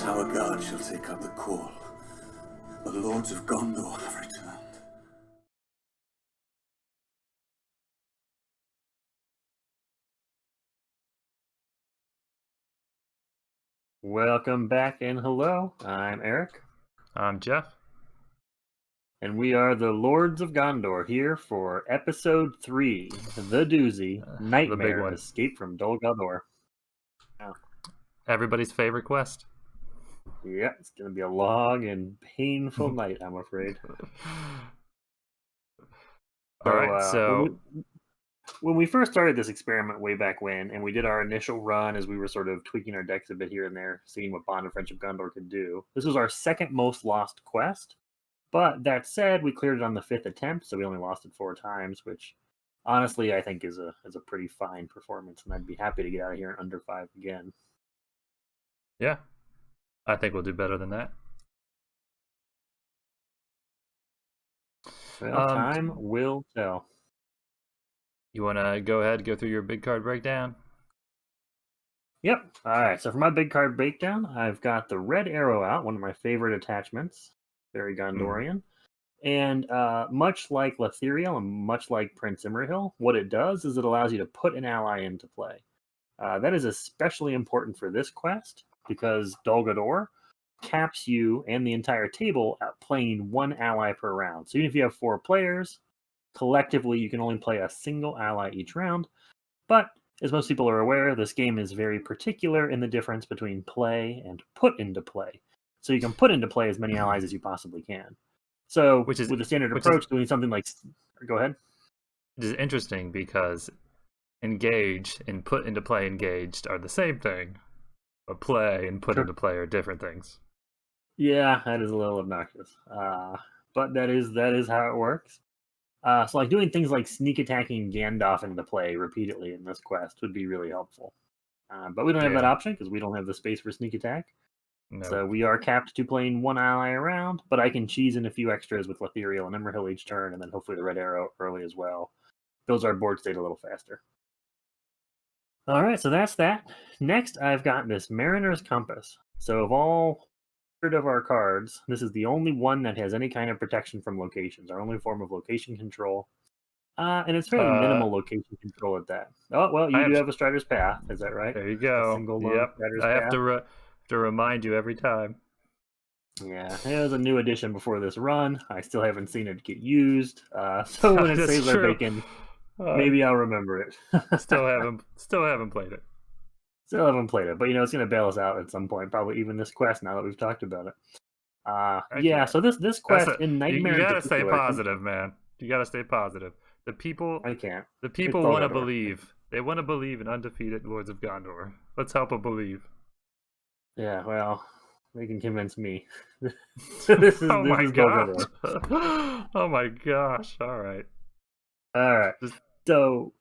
Tower Guard shall take up the call. The Lords of Gondor have returned. Welcome back and hello, I'm Eric. I'm Jeff. And we are the Lords of Gondor here for episode 3, The Doozy, Nightmare, the big one. Escape from Dol Guldur. Everybody's favorite quest. Yeah, it's going to be a long and painful night, I'm afraid. All right, so when we first started this experiment way back when, and we did our initial run as we were sort of tweaking our decks a bit here and there, seeing what Bond of Friendship Gondor could do, this was our second most lost quest. But that said, we cleared it on the 5th attempt, so we only lost it 4 times, which honestly I think is a pretty fine performance, and I'd be happy to get out of here in under 5 again. Yeah, I think we'll do better than that. Well, time will tell. You want to go ahead and go through your big card breakdown? Yep. All right, so for my big card breakdown, I've got the red arrow out, one of my favorite attachments, very Gondorian. And much like Lothario and much like Prince Imrahil, what it does is it allows you to put an ally into play. That is especially important for this quest because Dol Guldur caps you and the entire table at playing 1 ally per round. So even if you have 4 players, collectively you can only play a single ally each round. But as most people are aware, this game is very particular in the difference between play and put into play. So you can put into play as many allies as you possibly can. So with the standard approach, doing something like... Go ahead. Which is interesting because engage and put into play engaged are the same thing, but play and put into play are different things. Yeah, that is a little obnoxious. But that is how it works. So like doing things like sneak attacking Gandalf into play repeatedly in this quest would be really helpful. But we don't have that option because we don't have the space for sneak attack. No. So we are capped to playing 1 ally around, but I can cheese in a few extras with Lothario and Imrahil each turn, and then hopefully the red arrow early as well. Builds our board state a little faster. All right, so that's that. Next, I've got this Mariner's Compass. So of all of our cards, this is the only one that has any kind of protection from locations, our only form of location control. And it's fairly minimal location control at that. Oh, well, you do have a Strider's Path, is that right? There you go. A single lone Strider's I Path. have to remind you every time. Yeah, it was a new addition before this run. I still haven't seen it get used. So when it saves our bacon, maybe I'll remember it. Still haven't played it. Still haven't played it, but it's going to bail us out at some point, probably even this quest now that we've talked about it. Yeah, so this quest in Nightmare... You gotta stay positive, man. You gotta stay positive. The people... I can't. The people want to believe. They want to believe in undefeated Lords of Gondor. Let's help them believe. Yeah, well, they can convince me. Oh my gosh. Oh my gosh. All right. So,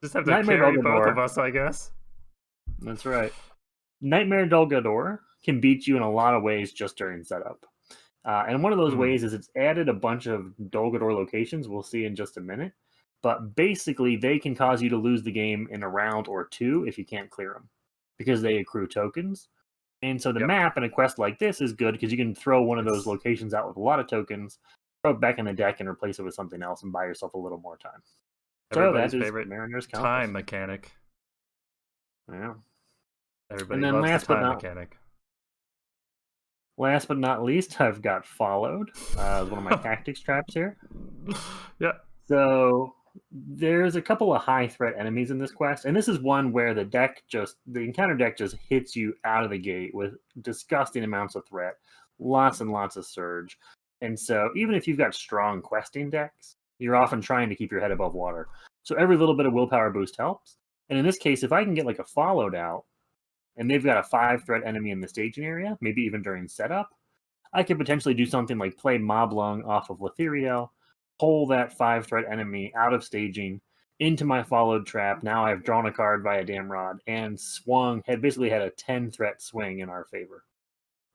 just have to carry both of us, I guess. That's right. Nightmare Dol Guldur can beat you in a lot of ways just during setup. And one of those ways is it's added a bunch of Dol Guldur locations we'll see in just a minute. But basically, they can cause you to lose the game in a round or 2 if you can't clear them. Because they accrue tokens. And so the map in a quest like this is good because you can throw one of those locations out with a lot of tokens, throw it back in the deck and replace it with something else and buy yourself a little more time. Everybody's so that favorite is Mariner's Compass. Time mechanic. Yeah. Everybody loves the time mechanic. Last but not least, I've got Followed as one of my tactics traps here. Yeah. So there's a couple of high threat enemies in this quest, and this is one where the encounter deck just hits you out of the gate with disgusting amounts of threat, lots and lots of surge. And so even if you've got strong questing decks, you're often trying to keep your head above water. So every little bit of willpower boost helps. And in this case, if I can get like a Followed out, and they've got a 5-threat enemy in the staging area, maybe even during setup, I could potentially do something like play Moblung off of Lothario, pull that 5-threat enemy out of staging into my Followed trap. Now I've drawn a card via Damrod and basically had a 10-threat swing in our favor.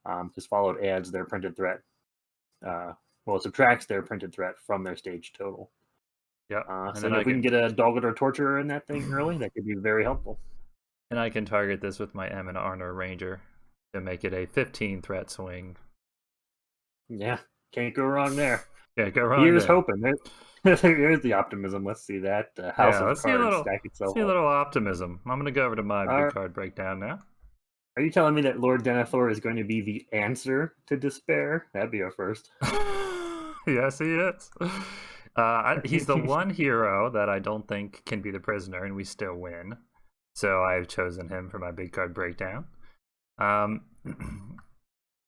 Because Followed adds their printed threat. It subtracts their printed threat from their stage total. Yeah. So if we can get a Dol Guldur Torturer in that thing early, that could be very helpful. And I can target this with my Amon Arnor Ranger to make it a 15 threat swing. Yeah, can't go wrong there. Yeah, go wrong Here's there. hoping. Here's the optimism. Let's see that. House of Let's see a Cards little, stack itself see a up. little optimism. I'm gonna go over to my big Are, card breakdown now. are you telling me that Lord Denethor is going to be the answer to despair? That'd be our first. Yes, he is. He's the one hero that I don't think can be the prisoner, and we still win. So I've chosen him for my big card breakdown.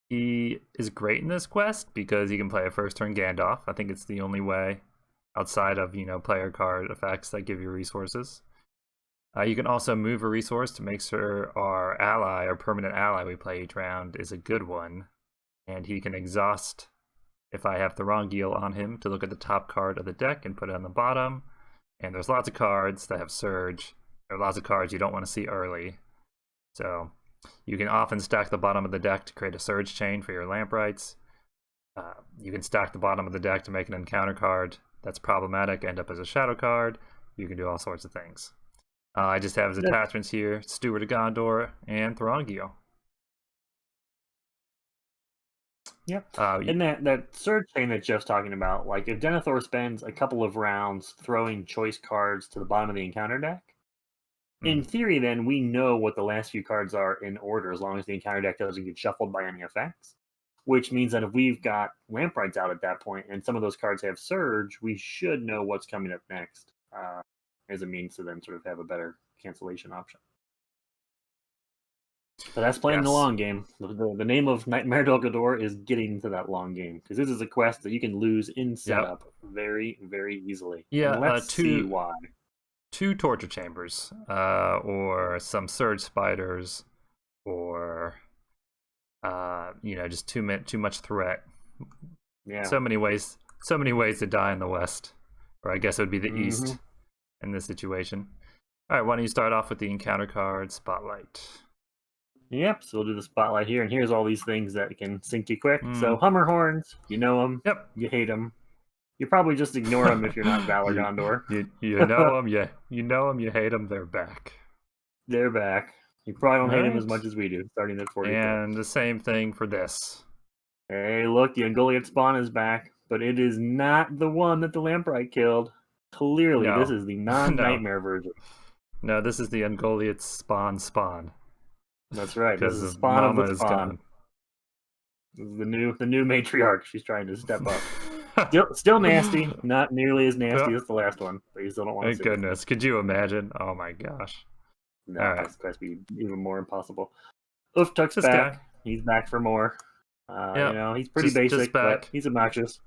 He is great in this quest because he can play a first turn Gandalf. I think it's the only way outside of, player card effects that give you resources. You can also move a resource to make sure our ally, or permanent ally we play each round, is a good one. And he can exhaust if I have Thorongil on him to look at the top card of the deck and put it on the bottom. And there's lots of cards that have Surge. There are lots of cards you don't want to see early. So you can often stack the bottom of the deck to create a Surge chain for your Lamprites. You can stack the bottom of the deck to make an encounter card that's problematic, end up as a shadow card. You can do all sorts of things. I just have his attachments here, Steward of Gondor and Thorongil. Yep. And that Surge chain that Jeff's talking about, like if Denethor spends a couple of rounds throwing choice cards to the bottom of the encounter deck, in theory then we know what the last few cards are in order as long as the encounter deck doesn't get shuffled by any effects. Which means that if we've got Lamprites out at that point and some of those cards have Surge, we should know what's coming up next as a means to then sort of have a better cancellation option. So that's playing the long game. The name of Nightmare Dol Guldur is getting to that long game, because this is a quest that you can lose in setup very, very easily. Yeah, and let's see why. 2 torture chambers, or some Surge spiders, or just too much threat. Yeah. So many ways to die in the West, or I guess it would be the East in this situation. All right, why don't you start off with the encounter card Spotlight? Yep, so we'll do the Spotlight here, and here's all these things that can sink you quick. So Hummer Horns, you know them. Yep. You hate them. You probably just ignore them if you're not Valor Gondor. You know them, you know them, you hate them, they're back. They're back. You probably don't hate them as much as we do, starting at 40. And the same thing for this. Hey, look, the Ungoliant spawn is back, but it is not the one that the Lamprite killed. Clearly, this is the non-nightmare version. No, this is the Ungoliant spawn. That's right. This is the spawn Mama of the spawn. Is this is the new matriarch. She's trying to step up. Still nasty. Not nearly as nasty as the last one, but you still don't want to see. Thank goodness. Could you imagine? Oh my gosh. No, this quest be even more impossible. Uftuk's back. Guy. He's back for more. He's pretty basic, but he's obnoxious.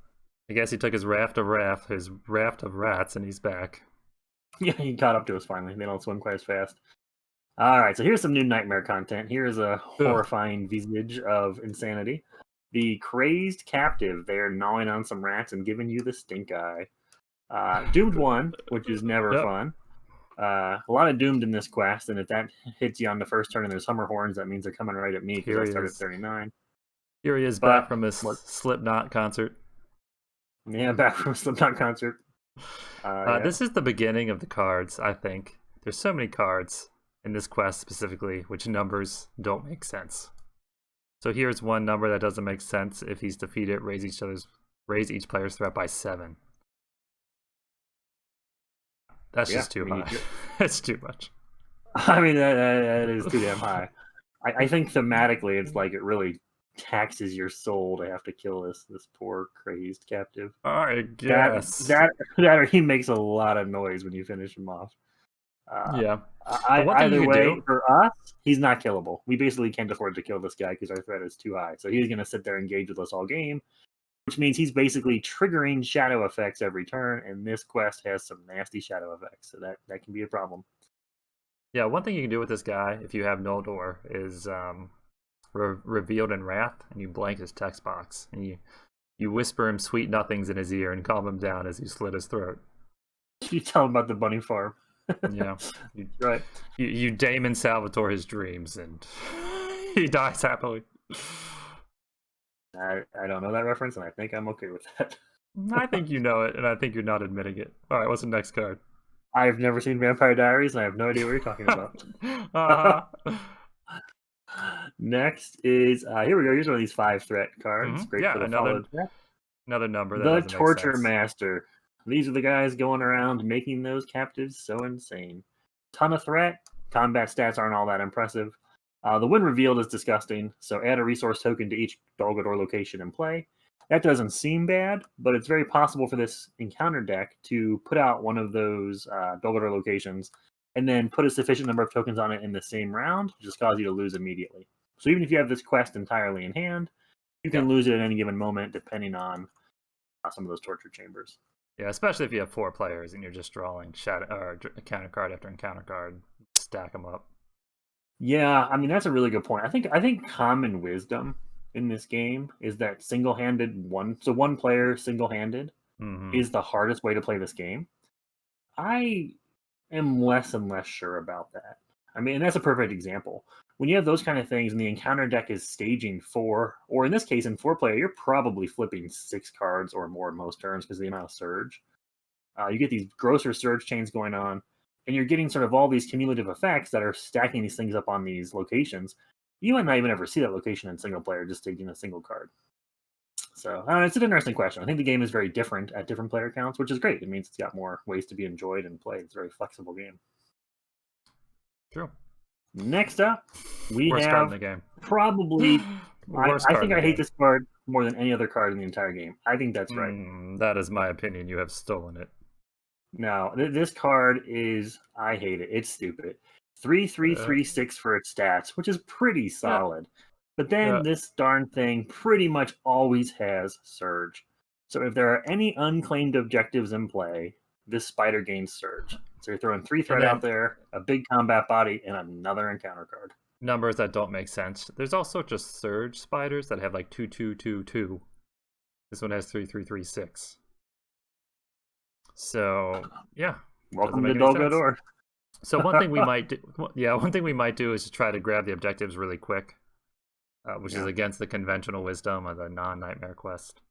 I guess he took his raft of rats, and he's back. Yeah, he caught up to us finally. They don't swim quite as fast. All right, so here's some new nightmare content. Here's a horrifying visage of insanity. The Crazed Captive. They're gnawing on some rats and giving you the stink eye. Doomed 1, which is never fun. A lot of Doomed in this quest, and if that hits you on the first turn and there's Hummer Horns, that means they're coming right at me because I started at 39. Here he is, back from his Slipknot concert. Yeah, back from a Slipknot concert. This is the beginning of the cards, I think. There's so many cards in this quest specifically, which numbers don't make sense. So here's one number that doesn't make sense. If he's defeated, raise each player's threat by 7. That's just too high. It's too much. I mean, that is too damn high. I think thematically, it's like it really taxes your soul to have to kill this poor crazed captive. I guess that or he makes a lot of noise when you finish him off. Either way, for us, he's not killable. We basically can't afford to kill this guy because our threat is too high. So he's going to sit there and engage with us all game, which means he's basically triggering shadow effects every turn, and this quest has some nasty shadow effects, so that can be a problem. Yeah, one thing you can do with this guy, if you have Noldor, is Revealed in Wrath, and you blank his text box, and you whisper him sweet nothings in his ear and calm him down as you slit his throat. You tell him about the bunny farm. Yeah, right. You Damon Salvatore his dreams, and he dies happily. I don't know that reference, and I think I'm okay with that. I think you know it, and I think you're not admitting it. All right, what's the next card? I've never seen Vampire Diaries, and I have no idea what you're talking about. Next is here we go. Here's one of these 5 threat cards. Mhm. Great Yeah, for the another followed threat. another number that The doesn't make Torture sense. Master. These are the guys going around making those captives so insane. Ton of threat. Combat stats aren't all that impressive. The win revealed is disgusting, so add a resource token to each Dol Guldur location in play. That doesn't seem bad, but it's very possible for this encounter deck to put out one of those Dol Guldur locations and then put a sufficient number of tokens on it in the same round, just cause you to lose immediately. So even if you have this quest entirely in hand, you can Yeah. lose it at any given moment depending on some of those torture chambers. Yeah, especially if you have 4 players and you're just drawing encounter card after encounter card, stack them up. Yeah, I mean that's a really good point. I think common wisdom in this game is that single-handed one player single-handed Hmm. is the hardest way to play this game. I am less and less sure about that. I mean, and that's a perfect example. When you have those kind of things and the encounter deck is staging 4, or in this case in 4-player, you're probably flipping 6 cards or more most turns because of the amount of surge. You get these grosser surge chains going on, and you're getting sort of all these cumulative effects that are stacking these things up on these locations. You might not even ever see that location in single player, just taking a single card. So it's an interesting question. I think the game is very different at different player counts, which is great. It means it's got more ways to be enjoyed and played. It's a very flexible game. True. Next up, we Worst card in have the game. probably. Worst I card think in I the hate game. this card more than any other card in the entire game. I think that's right. That is my opinion. You have stolen it. No, this card is. I hate it. It's stupid. 3/3/3/6 for its stats, which is pretty Yeah. solid. But then Yeah. this darn thing pretty much always has Surge. So if there are any unclaimed objectives in play, this spider gains Surge. So you're throwing 3 And threat out then there, a big combat body, and another encounter card. numbers that don't make sense. There's also just surge spiders that have like 2/2/2/2. This one has 3/3/3/6. So yeah, doesn't Welcome to make any Dol sense. Guldur. So one thing we might do, one thing we might do is to try to grab the objectives really quick, which is Yeah. against the conventional wisdom of the non-nightmare quest.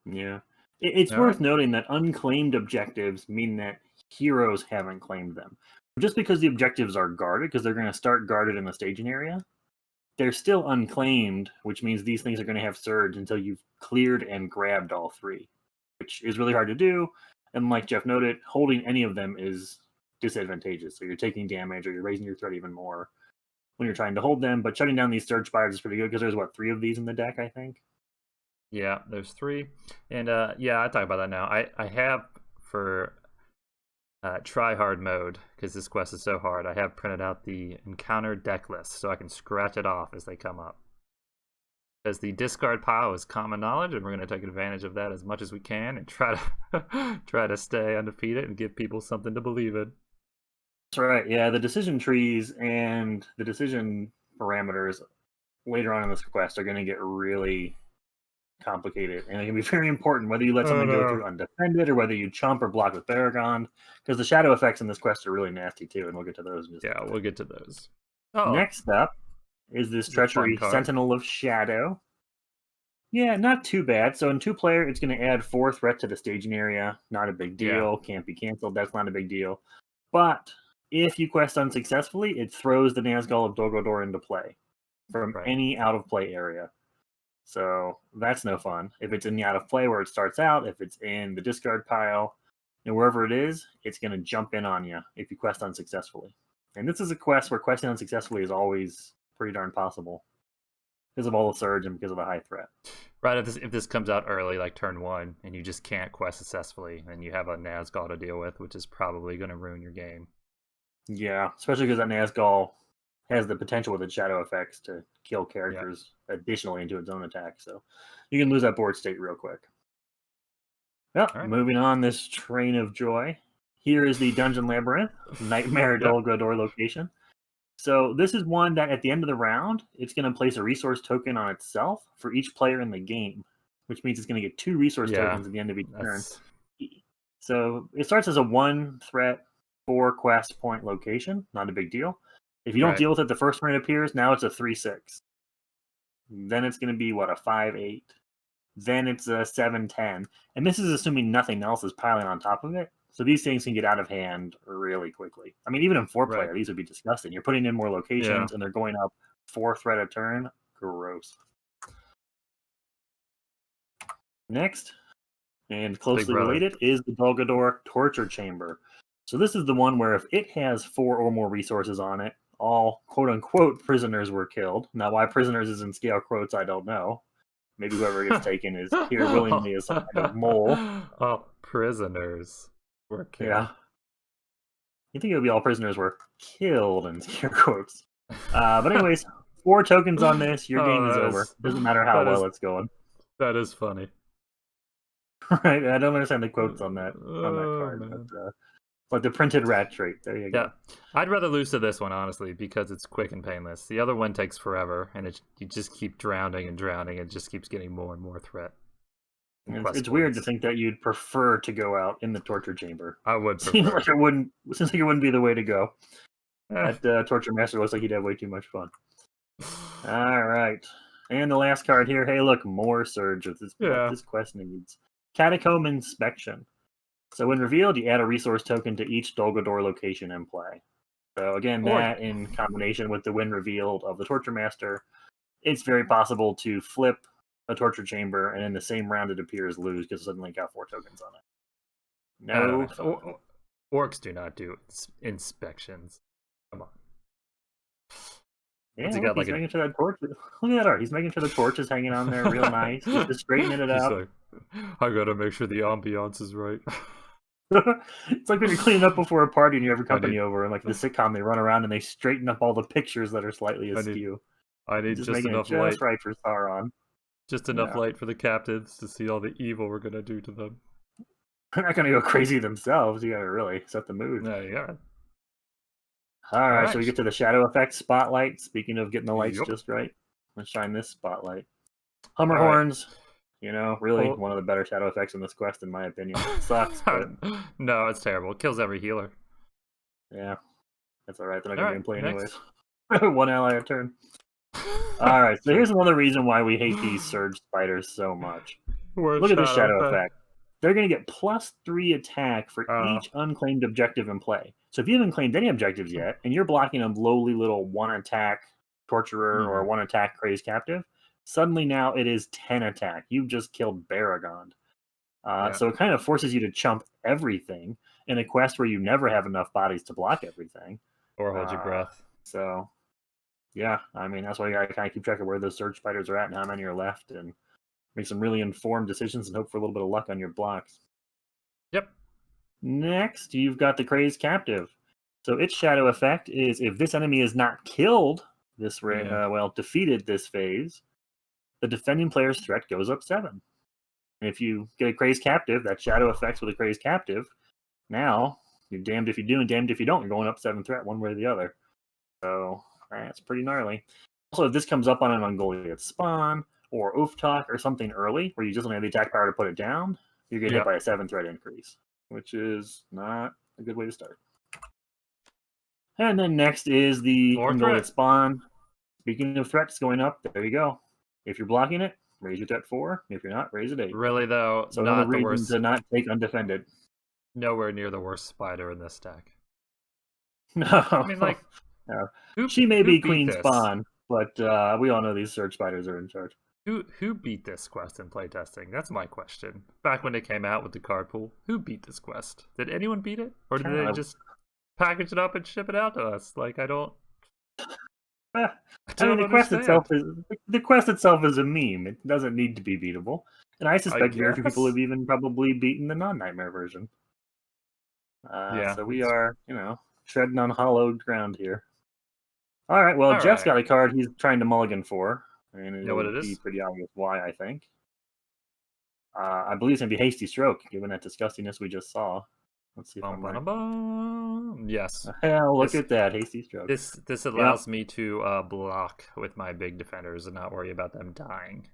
Yeah. It's All worth right. noting that unclaimed objectives mean that heroes haven't claimed them. Just because the objectives are guarded, because they're going to start guarded in the staging area, they're still unclaimed, which means these things are going to have surge until you've cleared and grabbed all 3, which is really hard to do. And like Jeff noted, holding any of them is disadvantageous. So you're taking damage or you're raising your threat even more when you're trying to hold them. But shutting down these surge spires is pretty good because there's, 3 of these in the deck, I think? Yeah, there's 3, and yeah, I talk about that now. I have for try hard mode, because this quest is so hard, I have printed out the encounter deck list so I can scratch it off as they come up. Because the discard pile is common knowledge, and we're going to take advantage of that as much as we can and try to try to stay undefeated and give people something to believe in. That's right. Yeah, the decision trees and the decision parameters later on in this quest are going to get really complicated, and it can be very important whether you let something go through undefended or whether you chump or block with Baragon, because the shadow effects in this quest are really nasty too, and we'll get to those in just a Yeah, bit. we'll get to those. Oh, Next up is this is a fun Treachery card. Sentinel of Shadow. Yeah, not too bad. So in 2-player, it's going to add 4 threat to the staging area. Not a big deal. Can't be canceled. That's not a big deal. But if you quest unsuccessfully, it throws the Nazgul of Dol Guldur into play from Right. any out of play area. So that's no fun. If it's in the out of play where it starts out, if it's in the discard pile, and wherever it is, it's going to jump in on you if you quest unsuccessfully. And this is a quest where questing unsuccessfully is always pretty darn possible because of all the surge and because of the high threat. Right, if this comes out early, like turn 1, and you just can't quest successfully, then you have a Nazgul to deal with, which is probably going to ruin your game. Yeah, especially because that Nazgul has the potential with its shadow effects to kill characters additionally into its own attack. So you can lose that board state real quick. Well, All right. moving on this train of joy. Here is the Dungeon Labyrinth, Nightmare Dol Guldur location. So this is one that at the end of the round, it's going to place a resource token on itself for each player in the game, which means it's going to get 2 resource tokens at the end of each turn. So it starts as a 1 threat, 4 quest point location. Not a big deal. If you don't deal with it the first turn it appears, now it's a 3/6. Then it's going to be, a 5/8. Then it's a 7/10. And this is assuming nothing else is piling on top of it. So these things can get out of hand really quickly. I mean, even in 4-player, these would be disgusting. You're putting in more locations, and they're going up 4 threat a turn. Gross. Next, and closely related, is the Dol Guldur Torture Chamber. So this is the one where if it has 4 or more resources on it, all quote-unquote prisoners were killed. Now, why prisoners is in scale quotes, I don't know. Maybe whoever gets taken is here willingly as some kind of mole. Oh, prisoners were killed. Yeah. You think it would be all prisoners were killed in scale quotes. But anyways, 4 tokens on this, your game is over. Doesn't matter how well it's going. That is funny. Right? I don't understand the quotes on that card. But, it's like the printed rat trait. There you go. Yeah, I'd rather lose to this one, honestly, because it's quick and painless. The other one takes forever, and you just keep drowning and drowning. It just keeps getting more and more threat. It's weird to think that you'd prefer to go out in the torture chamber. I would prefer. Seems like it wouldn't be the way to go. That torture master looks like he'd have way too much fun. All right, and the last card here. Hey, look, more surge with what this quest needs. Catacomb Inspection. So when revealed, you add a resource token to each Dol Guldur location in play. So again, that in combination with the when revealed of the Torture Master, it's very possible to flip a Torture Chamber and in the same round it appears lose because suddenly got 4 tokens on it. No. Orcs do not do inspections. Come on. Yeah, look, he's making sure that torch. Look at that art. He's making sure the torch is hanging on there real nice. He's just straightening it out. Like, I gotta make sure the ambiance is right. It's like when you're cleaning up before a party and you have your company over, and like the sitcom, they run around and they straighten up all the pictures that are slightly askew. I need just making enough it light. Just right for Sauron. Just enough light for the captives to see all the evil we're gonna do to them. They're not gonna go crazy themselves. You gotta really set the mood. Yeah, you gotta. All right, so we get to the shadow effect spotlight. Speaking of getting the lights just right, let's shine this spotlight. Hummer horns. You know, really one of the better shadow effects in this quest, in my opinion. It sucks, but no, it's terrible. It kills every healer. Yeah, that's all right. They're not gonna be in play anyways. 1 ally a turn. All right, so here's another reason why we hate these surge spiders so much. Look at the shadow effect. They're going to get +3 attack for each unclaimed objective in play. So if you haven't claimed any objectives yet, and you're blocking a lowly little 1 attack torturer or 1 attack crazed captive, suddenly now it is 10 attack. You've just killed Baragond. So it kind of forces you to chump everything in a quest where you never have enough bodies to block everything. Or hold your breath. So, yeah, I mean, that's why you got to kind of keep track of where those surge spiders are at and how many are left, and make some really informed decisions and hope for a little bit of luck on your blocks. Yep. Next, you've got the Crazed Captive. So its shadow effect is if this enemy is not killed defeated this phase, the defending player's threat goes up 7. And if you get a Crazed Captive, that shadow effects with a Crazed Captive, now you're damned if you do and damned if you don't. You're going up 7 threat one way or the other. So that's pretty gnarly. Also, if this comes up on an Ungoliath spawn, or Oof Talk or something early, where you just only have the attack power to put it down, you're getting hit by a 7 threat increase, which is not a good way to start. And then next is the Ungoliath spawn. Speaking of threats going up, there you go. If you're blocking it, raise your threat 4. If you're not, raise it 8. Really, though, so not the worst. To not take undefended. Nowhere near the worst spider in this stack. No. I mean, like, no. She may be Queen Spawn, but we all know these surge spiders are in charge. Who beat this quest in playtesting? That's my question. Back when it came out with the card pool, who beat this quest? Did anyone beat it? Or did they just package it up and ship it out to us? Like, I don't I mean, the quest itself is a meme. It doesn't need to be beatable. And I suspect very few people have even probably beaten the non-nightmare version. So we are, treading on hollowed ground here. All right, well, Jeff's got a card he's trying to mulligan for. And it'll be pretty obvious why, I think. I believe it's going to be Hasty Stroke, given that disgustingness we just saw. Let's see if I'm right. Yes. Look at that, Hasty Stroke. This allows me to block with my big defenders and not worry about them dying.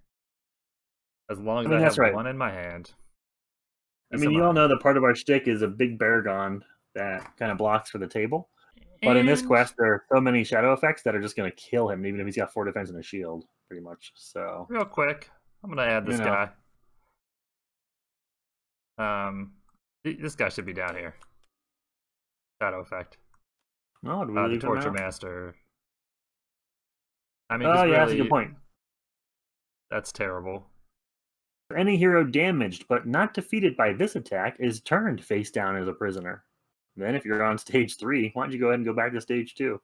As long as I have one in my hand. I mean, you all know that part of our shtick is a big Baragond that kind of blocks for the table. But in this quest, there are so many shadow effects that are just going to kill him, even if he's got 4 defense and a shield, pretty much. So real quick, I'm going to add this guy. This guy should be down here. Shadow effect. Oh, do we leave the Torture Master. I mean, Oh, 'cause yeah, that's a really, good point. that's terrible. Any hero damaged but not defeated by this attack is turned face down as a prisoner. Then, if you're on stage 3, why don't you go ahead and go back to stage 2?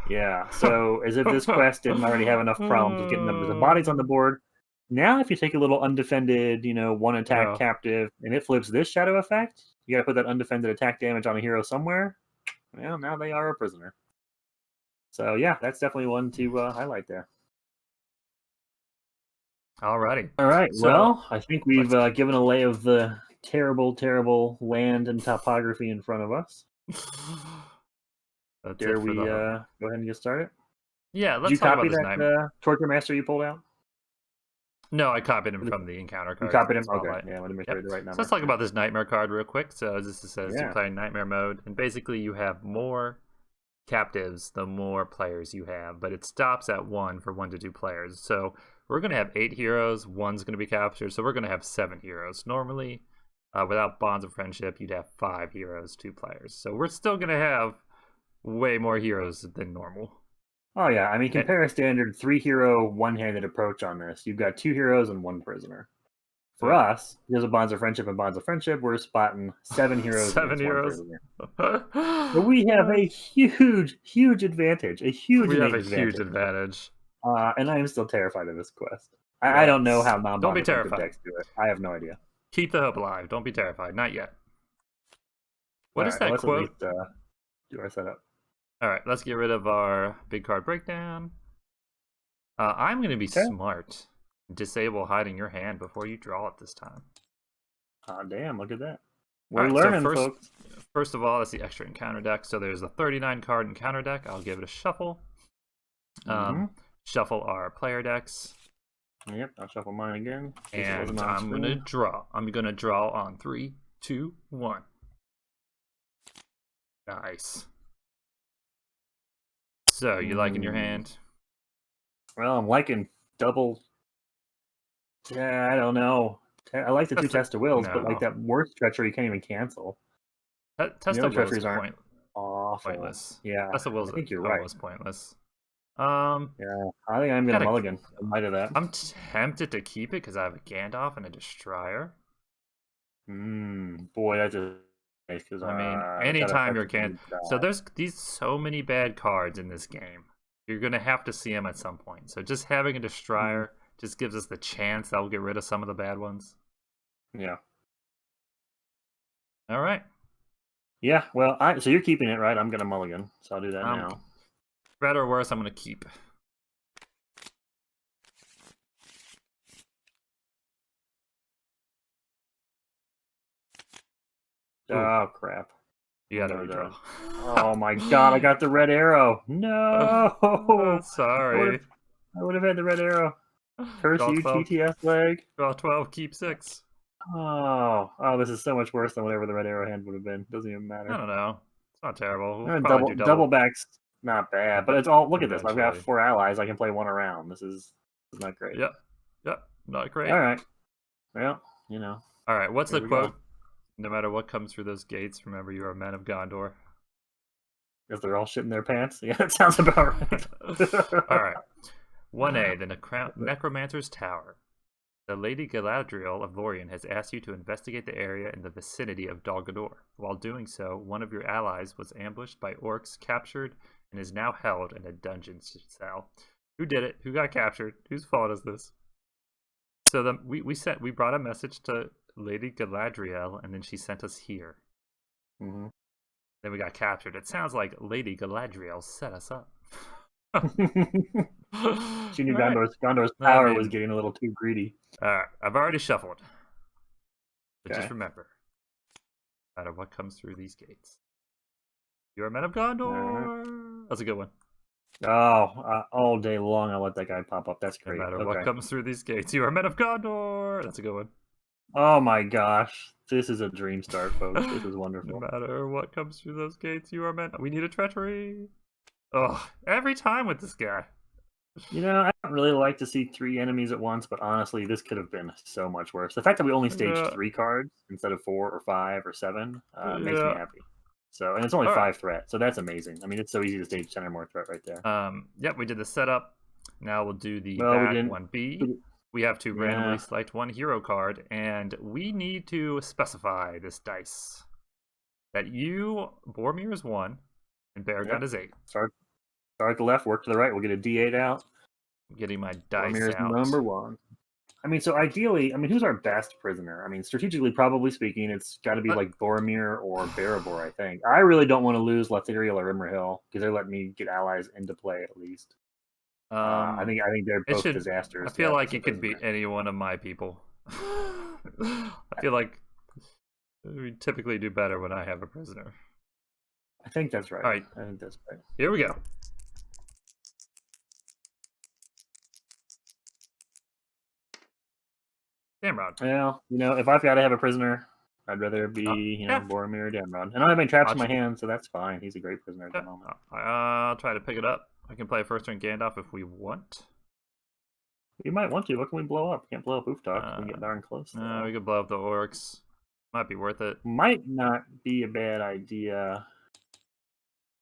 Yeah, so as if this quest didn't already have enough problems with getting numbers of bodies on the board, now if you take a little undefended, one attack Yeah. captive, and it flips this shadow effect, you gotta put that undefended attack damage on a hero somewhere. Well, now they are a prisoner. So yeah, that's definitely one to highlight there. Alrighty. All right, So, well, I think we've let's- given a lay of the terrible, terrible land and topography in front of us. That's Dare it for we the go ahead and get started? Yeah, Did let's you talk about copy this that nightmare. Torture Master you pulled out? No, I copied him from the encounter You card. copied from him? the Okay, spotlight. yeah, I want to make Yep. sure the right So number. let's talk about this nightmare card real quick. So as this says, you Yeah. play nightmare mode, and basically you have more captives the more players you have, but it stops at 1 for 1 to 2 players. So we're going to have 8 heroes, 1's going to be captured, so we're going to have 7 heroes. Normally, without Bonds of Friendship, you'd have 5 heroes, 2 players. So we're still going to have way more heroes than normal. Oh yeah, I mean, compare a standard 3-hero one-handed approach on this. You've got 2 heroes and 1 prisoner. For Yeah. us, because of Bonds of Friendship and Bonds of Friendship, we're spotting 7 heroes 7 against 1 heroes. prisoner. So we have a huge, huge advantage. A huge We have a advantage. huge advantage. And I am still terrified of this quest. I don't know how Don't be non-bond effective terrified. decks do it. I have no idea. Keep the hope alive. Don't be terrified. Not yet. What is All right, that let's quote? at least do our setup. All right, let's get rid of our big card breakdown. I'm going to be smart. Disable hiding your hand before you draw it this time. Oh, damn, look at that. We're All right, learning, so folks. First of all, that's the extra encounter deck. So there's a 39 card encounter deck. I'll give it a shuffle. Shuffle our player decks. Yep, I'll shuffle mine again. And I'm going to draw. I'm going to draw on 3, 2, 1. Nice. So, you liking your hand? Well, I'm liking double. Yeah, I don't know. I like the 2 Test of Wills, but like that worst treachery you can't even cancel. Test of Wills is awful. pointless. Yeah, Test of Wills I think you're right. Almost pointless. Yeah, I think I'm gonna mulligan in light of that. I'm tempted to keep it because I have a Gandalf and a Destroyer. Boy, that's a nice. I mean, anytime you're so there's so many bad cards in this game. You're gonna have to see them at some point. So just having a Destroyer just gives us the chance that we'll get rid of some of the bad ones. Yeah. All right. Yeah. Well, so you're keeping it, right? I'm gonna mulligan, so I'll do that now. Better or worse, I'm gonna keep. Oh crap! You gotta redraw. Oh my god! I got the red arrow. No. Sorry. I would have had the red arrow. Curse you, TTS leg. Draw 12, keep 6. Oh, this is so much worse than whatever the red arrow hand would have been. Doesn't even matter. I don't know. It's not terrible. We'll double backs, not bad. But it's all. Look at this. I've got 4 allies. I can play 1 around. This is not great. Yep. Not great. All right. Well, All right. What's the quote? No matter what comes through those gates, remember you are men of Gondor. If they're all shitting their pants? Yeah, that sounds about right. All right. 1A, the Necromancer's Tower. The Lady Galadriel of Lorien has asked you to investigate the area in the vicinity of Dol Guldur. While doing so, one of your allies was ambushed by orcs, captured, and is now held in a dungeon cell. Who did it? Who got captured? Whose fault is this? So we brought a message to Lady Galadriel, and then she sent us here. Mm-hmm. Then we got captured. It sounds like Lady Galadriel set us up. She knew Gondor's power was getting a little too greedy. Alright, I've already shuffled. But just remember, no matter what comes through these gates, you are men of Gondor. That's a good one. All day long I'll let that guy pop up. That's great. No matter what comes through these gates, you are men of Gondor. That's a good one. Oh my gosh. This is a dream start, folks. This is wonderful. No matter what comes through those gates, you are men. We need a treachery. Oh, every time with this guy. I don't really like to see 3 enemies at once, but honestly, this could have been so much worse. The fact that we only staged 3 cards instead of 4 or 5 or 7 makes me happy. So, and it's only 5 threat, so that's amazing. I mean, it's so easy to stage 10 or more threat right there. Yep, we did the setup. Now we'll do the Well, we back didn't. 1B. We have to Yeah. randomly select one hero card, and we need to specify this dice. That Boromir is 1, and Baragon is 8. Start at the left, work to the right. We'll get a D8 out. I'm getting my dice Boromir is out. number 1. I mean, so ideally, who's our best prisoner? I mean, strategically, probably speaking, it's got to be like Boromir or Barabor, I think. I really don't want to lose Lothario or Imrahil because they're letting me get allies into play at least. I think they're both disasters. I feel like it could be any one of my people. I feel like we typically do better when I have a prisoner. I think that's right. All right. I think that's right. Here we go. Damrod. Well, if I've got to have a prisoner, I'd rather it be, Boromir or Damrod. And I don't have any traps in my hand, so that's fine. He's a great prisoner at the moment. I'll try to pick it up. I can play first turn Gandalf if we want. You might want to. What can we blow up? Can't blow up Uftok. We get darn close. We could blow up the orcs. Might be worth it. Might not be a bad idea.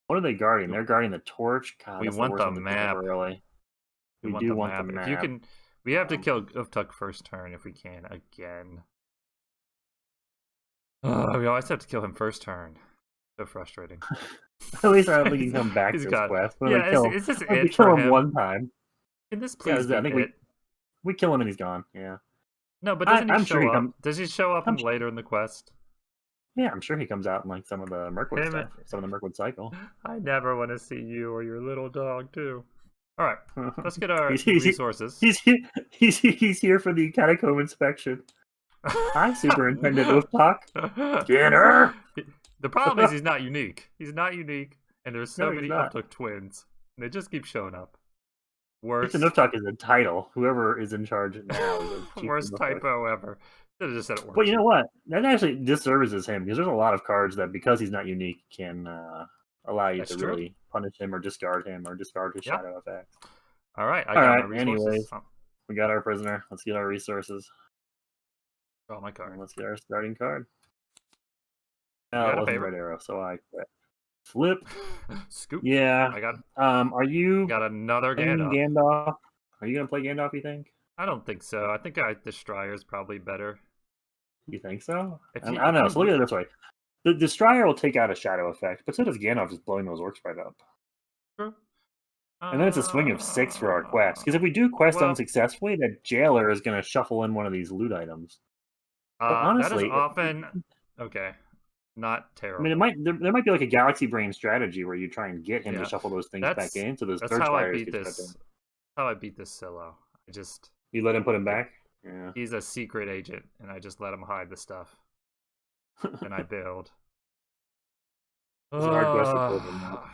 What are they guarding? They're guarding the torch. God, we want the map. Really. We do want the map. If you can, we have to kill Uftug first turn if we can again. We always have to kill him first turn. So frustrating. At least I don't think he can come back to his quest. Is this it we kill him one time. Can this please be I think it? we kill him and he's gone. Yeah. No, but doesn't he show up? Does he show up later in the quest? Yeah, I'm sure he comes out in like some of the Mirkwood stuff, some of the Mirkwood cycle. I never want to see you or your little dog too. All right, let's get our resources. He's here for the catacomb inspection. Hi, Superintendent Uftok. Dinner. The problem is he's not unique. He's not unique, and there's so many Uftog twins. And they just keep showing up. Worst Uftog is a title. Whoever is in charge now is worst typo ever. Just said it but you know what? That actually disservices him because there's a lot of cards that, because he's not unique, can allow you to really punish him or discard his shadow effects. All right. I got my resources. Anyways, we got our prisoner. Let's get our resources. Draw my card. And let's get our starting card. No, it wasn't Red Arrow, so I quit. Flip. Scoop. Yeah. I got. Are you got another Gandalf? Are you gonna play Gandalf? You think? I don't think so. I think Destroyer is probably better. You think so? I don't know. So look at it this way: the Destroyer will take out a shadow effect, but so does Gandalf, just blowing those orcs right up. True. And then it's a swing of 6 for our quest. Because if we do quest unsuccessfully, that Jailer is going to shuffle in one of these loot items. But honestly, that is often okay. Not terrible. I mean, there might be like a Galaxy Brain strategy where you try and get him to shuffle those things back in. So those that's third how I flyers beat this. That's how I beat this Silo. You let him put him back. Yeah. He's a secret agent, and I just let him hide the stuff. And I build. It's a hard quest to build him now.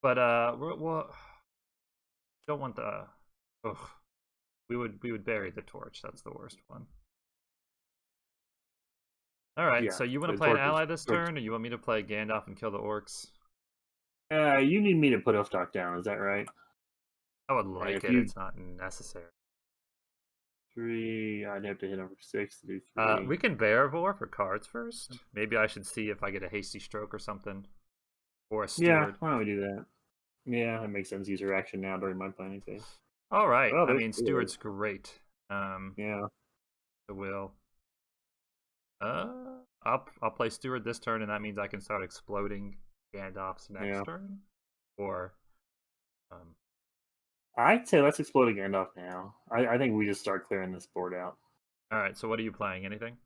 But don't want the. Ugh. We would bury the torch. That's the worst one. All right. So you want to play an ally this turn, or you want me to play Gandalf and kill the orcs? You need me to put Uftog down. Is that right? I would like it. It's not necessary. 3. I'd have to hit over 6 to do 3. We can Bearvor for cards first. Maybe I should see if I get a hasty stroke or something, or a steward. Yeah, why don't we do that? Yeah, that makes sense. Use your action now during my planning phase. All right. Well, I mean, steward's great. Yeah. I will. I'll play steward this turn, and that means I can start exploding Gandalf's next turn, or. I'd say let's explode a Gandalf now. I think we just start clearing this board out. All right. So what are you playing? Anything?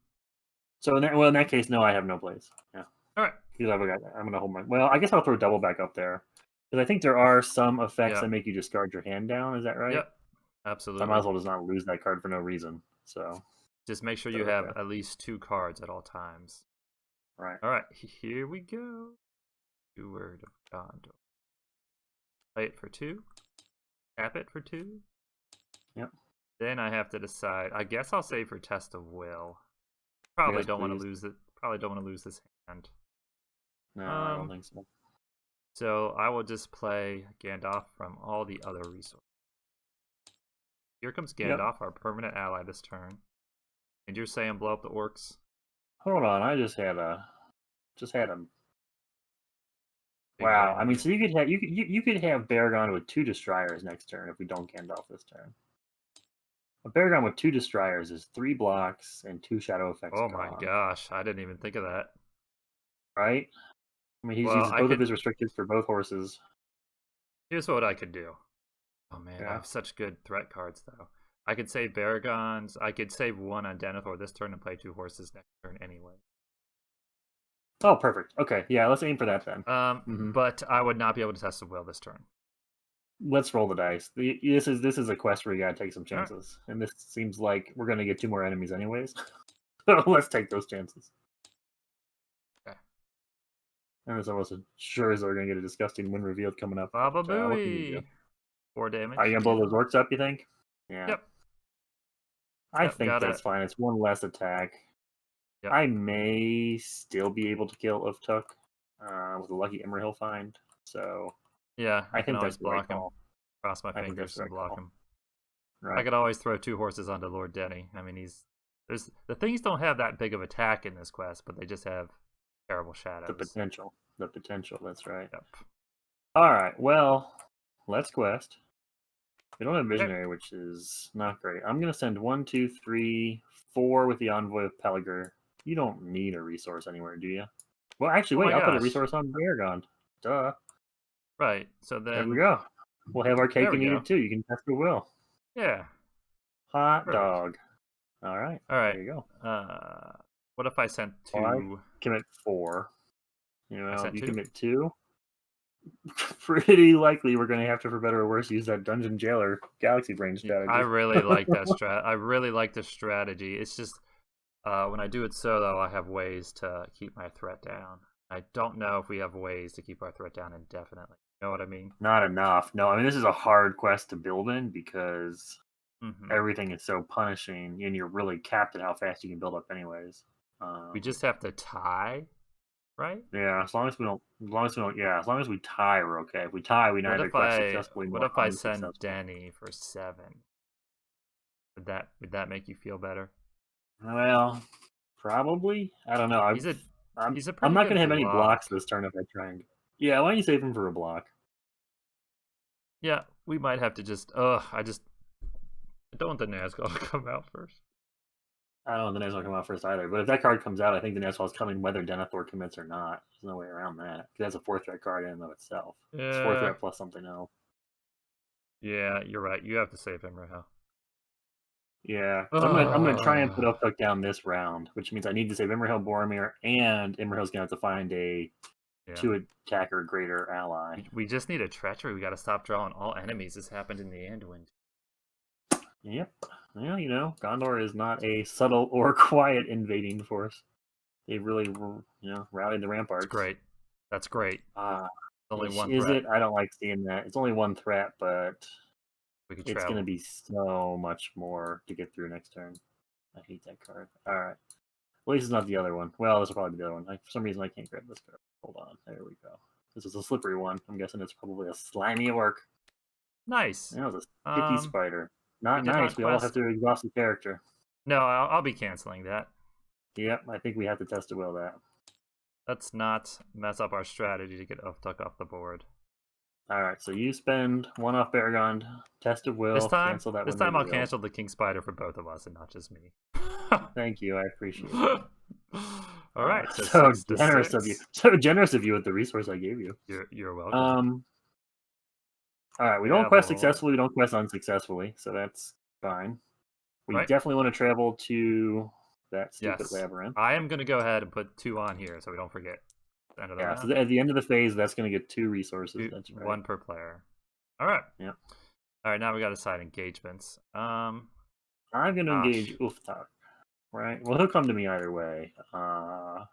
So in that case, no, I have no plays. Yeah. All right. Because I'm gonna hold my. Well, I guess I'll throw double back up there because I think there are some effects that make you discard your hand down. Is that right? Yep. Absolutely. So I might as well just not lose that card for no reason. So. Just make sure you have at least 2 cards at all times. Right. All right. Here we go. Lords of Gondor. Play it for 2. Tap it for 2. Yep. Then I have to decide. I guess I'll save for Test of Will. Probably don't want to lose it. Probably don't want to lose this hand. No, I don't think so. So I will just play Gandalf from all the other resources. Here comes Gandalf, our permanent ally this turn. And you're saying blow up the orcs? Hold on, I just had a Big Wow. game. I mean, so you could have Baragon with 2 Destroyers next turn if we don't Gandalf this turn. A Baragon with 2 Destroyers is 3 blocks and 2 Shadow Effects Oh my gone. gosh, I didn't even think of that. Right? I mean, he Well, uses I both of could. his restricted for both horses. Here's what I could do. Oh man, I Yeah. have such good threat cards though. I could save Baragons. I could save 1 on Denethor this turn and play 2 horses next turn anyway. Oh, perfect. Okay, yeah, let's aim for that then. But I would not be able to test the will this turn. Let's roll the dice. This is a quest where you gotta take some All right. chances, and this seems like we're gonna get 2 more enemies anyways. So let's take those chances. Okay. And it's almost sure as we're gonna get a disgusting win revealed coming up. Baba But, what can you do? Booey! 4 damage. Are you gonna blow those orcs up? You think? Yeah. Yep. I Yep, think got that's it. fine. It's 1 less attack. Yep. I may still be able to kill Uftuk with a lucky Imrahil find. So Yeah, I can think always that's the right block him. call. Cross my I think fingers that's the and right block call. him. Right. I could always throw 2 horses onto Lord Denny. I mean, the things don't have that big of attack in this quest, but they just have terrible shadows. The potential. The potential. That's right. Yep. All right. Well, let's quest. We don't have Okay. Visionary, which is not great. I'm gonna send 1, 2, 3, 4 with the Envoy of Peliger. You don't need a resource anywhere, do you? Well, actually, Oh wait. my I'll put a gosh. resource on Baragon. Duh. Right. So then There we go. We'll have our cake There we and eat go. it too. You can test the will. Yeah. Hot Perfect. dog. All right. All right. There you go. What if I sent 2? Well, I commit 4. You know, sent you 2? commit 2. Pretty likely we're going to have to, for better or worse, use that Dungeon Jailer Galaxy Brain strategy. I really like that I really like this strategy. It's just when I do it solo, I have ways to keep my threat down. I don't know if we have ways to keep our threat down indefinitely. You know what I mean? Not enough. No, I mean, this is a hard quest to build in because everything is so punishing, and you're really capped at how fast you can build up, anyways. We just have to tie, right? Yeah, as long as we don't, yeah, as long as we tie, we're okay. If we tie, we neither quest successfully What nor if I send unsuccessfully. Denny for 7? Would that make you feel better? Well, probably. I don't know. I'm He's a I'm pretty not good going to have any blocks block. this turn if I try and. Yeah, why don't you save him for a block? Yeah, we might have to just. I don't want the Nazgul to come out first. I don't know if the Nazgul will come out first either, but if that card comes out, I think the Nazgul is coming whether Denethor commits or not. There's no way around that. Because that's a 4-threat card in and of itself. It's 4-threat plus something else. Yeah, you're right. You have to save him, Rahel. Yeah, I'm gonna try and put Uftuk down this round, which means I need to save Imrahil, Boromir, and Imrahil's gonna have to find a 2-attacker greater ally. We just need a treachery. We got to stop drawing all enemies. This happened in the Anduin. Yep. Well, you know, Gondor is not a subtle or quiet invading force. They really, rallied the ramparts. That's great. Only 1 is threat. it? I don't like seeing that. It's only 1 threat, but it's going to be so much more to get through next turn. I hate that card. All right. At least it's not the other one. Well, this will probably be the other one. For some reason, I can't grab this card. Hold on. There we go. This is a slippery one. I'm guessing it's probably a slimy orc. Nice. That was a sticky spider. Not did nice. not We all have to exhaust the character. No, I'll be canceling that. Yep, I think we have to test a will that. Let's not mess up our strategy to get Uftuk off the board. All right, so you spend 1 off Baragon, test a will, cancel that one. This time I'll cancel the King Spider for both of us and not just me. Thank you, I appreciate it. All right, so generous of you. So generous of you with the resource I gave you. You're welcome. All right, we don't quest successfully, we don't quest unsuccessfully, so that's fine. We definitely want to travel to that stupid labyrinth. I am going to go ahead and put 2 on here so we don't forget. So at the end of the phase, that's going to get 2 resources. That's right. 1 per player. All right. Yep. All right, now we got to decide engagements. I'm going to engage Uftuk, right? Well, he'll come to me either way. Yeah,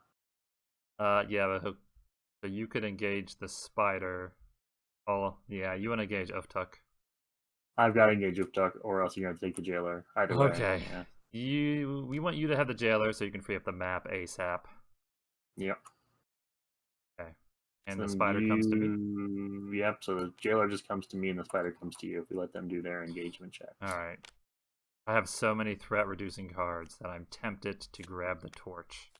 but so you could engage the spider. Oh, yeah, you want to engage Uftuk. I've got to engage Uftuk, or else you're going to take the jailer. Either way. Okay. Yeah. We want you to have the jailer so you can free up the map ASAP. Yep. Okay. And the spider comes to me? Yep, so the jailer just comes to me and the spider comes to you if we let them do their engagement check. Alright. I have so many threat reducing cards that I'm tempted to grab the torch.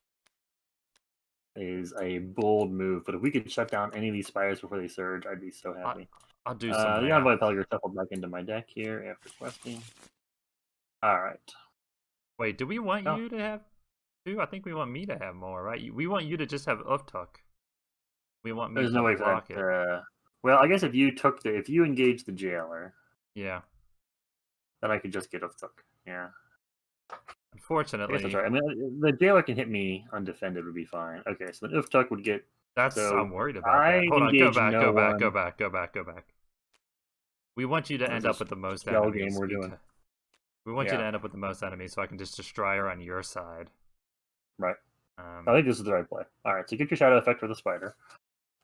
is a bold move. But if we could shut down any of these spiders before they surge, I'd be so happy. I'll do some The math. Envoy Pelger shuffled back into my deck here after questing. All right. Wait, do we want you to have 2? I think we want me to have more, right? We want you to just have Uftuk. We want me There's to no way for block that. it. Well, I guess if you engage the jailer, Yeah. then I could just get Uftuk. Yeah. I Unfortunately, guess that's right. I mean, the jailer can hit me undefended would be fine. Okay, so then Uftuk would get. So I'm worried about that. Hold on, go back. We want you to end up with the most enemies. We want you to end up with the most enemies so I can just destroy her on your side. Right. I think this is the right play. All right, so get your shadow effect for the spider.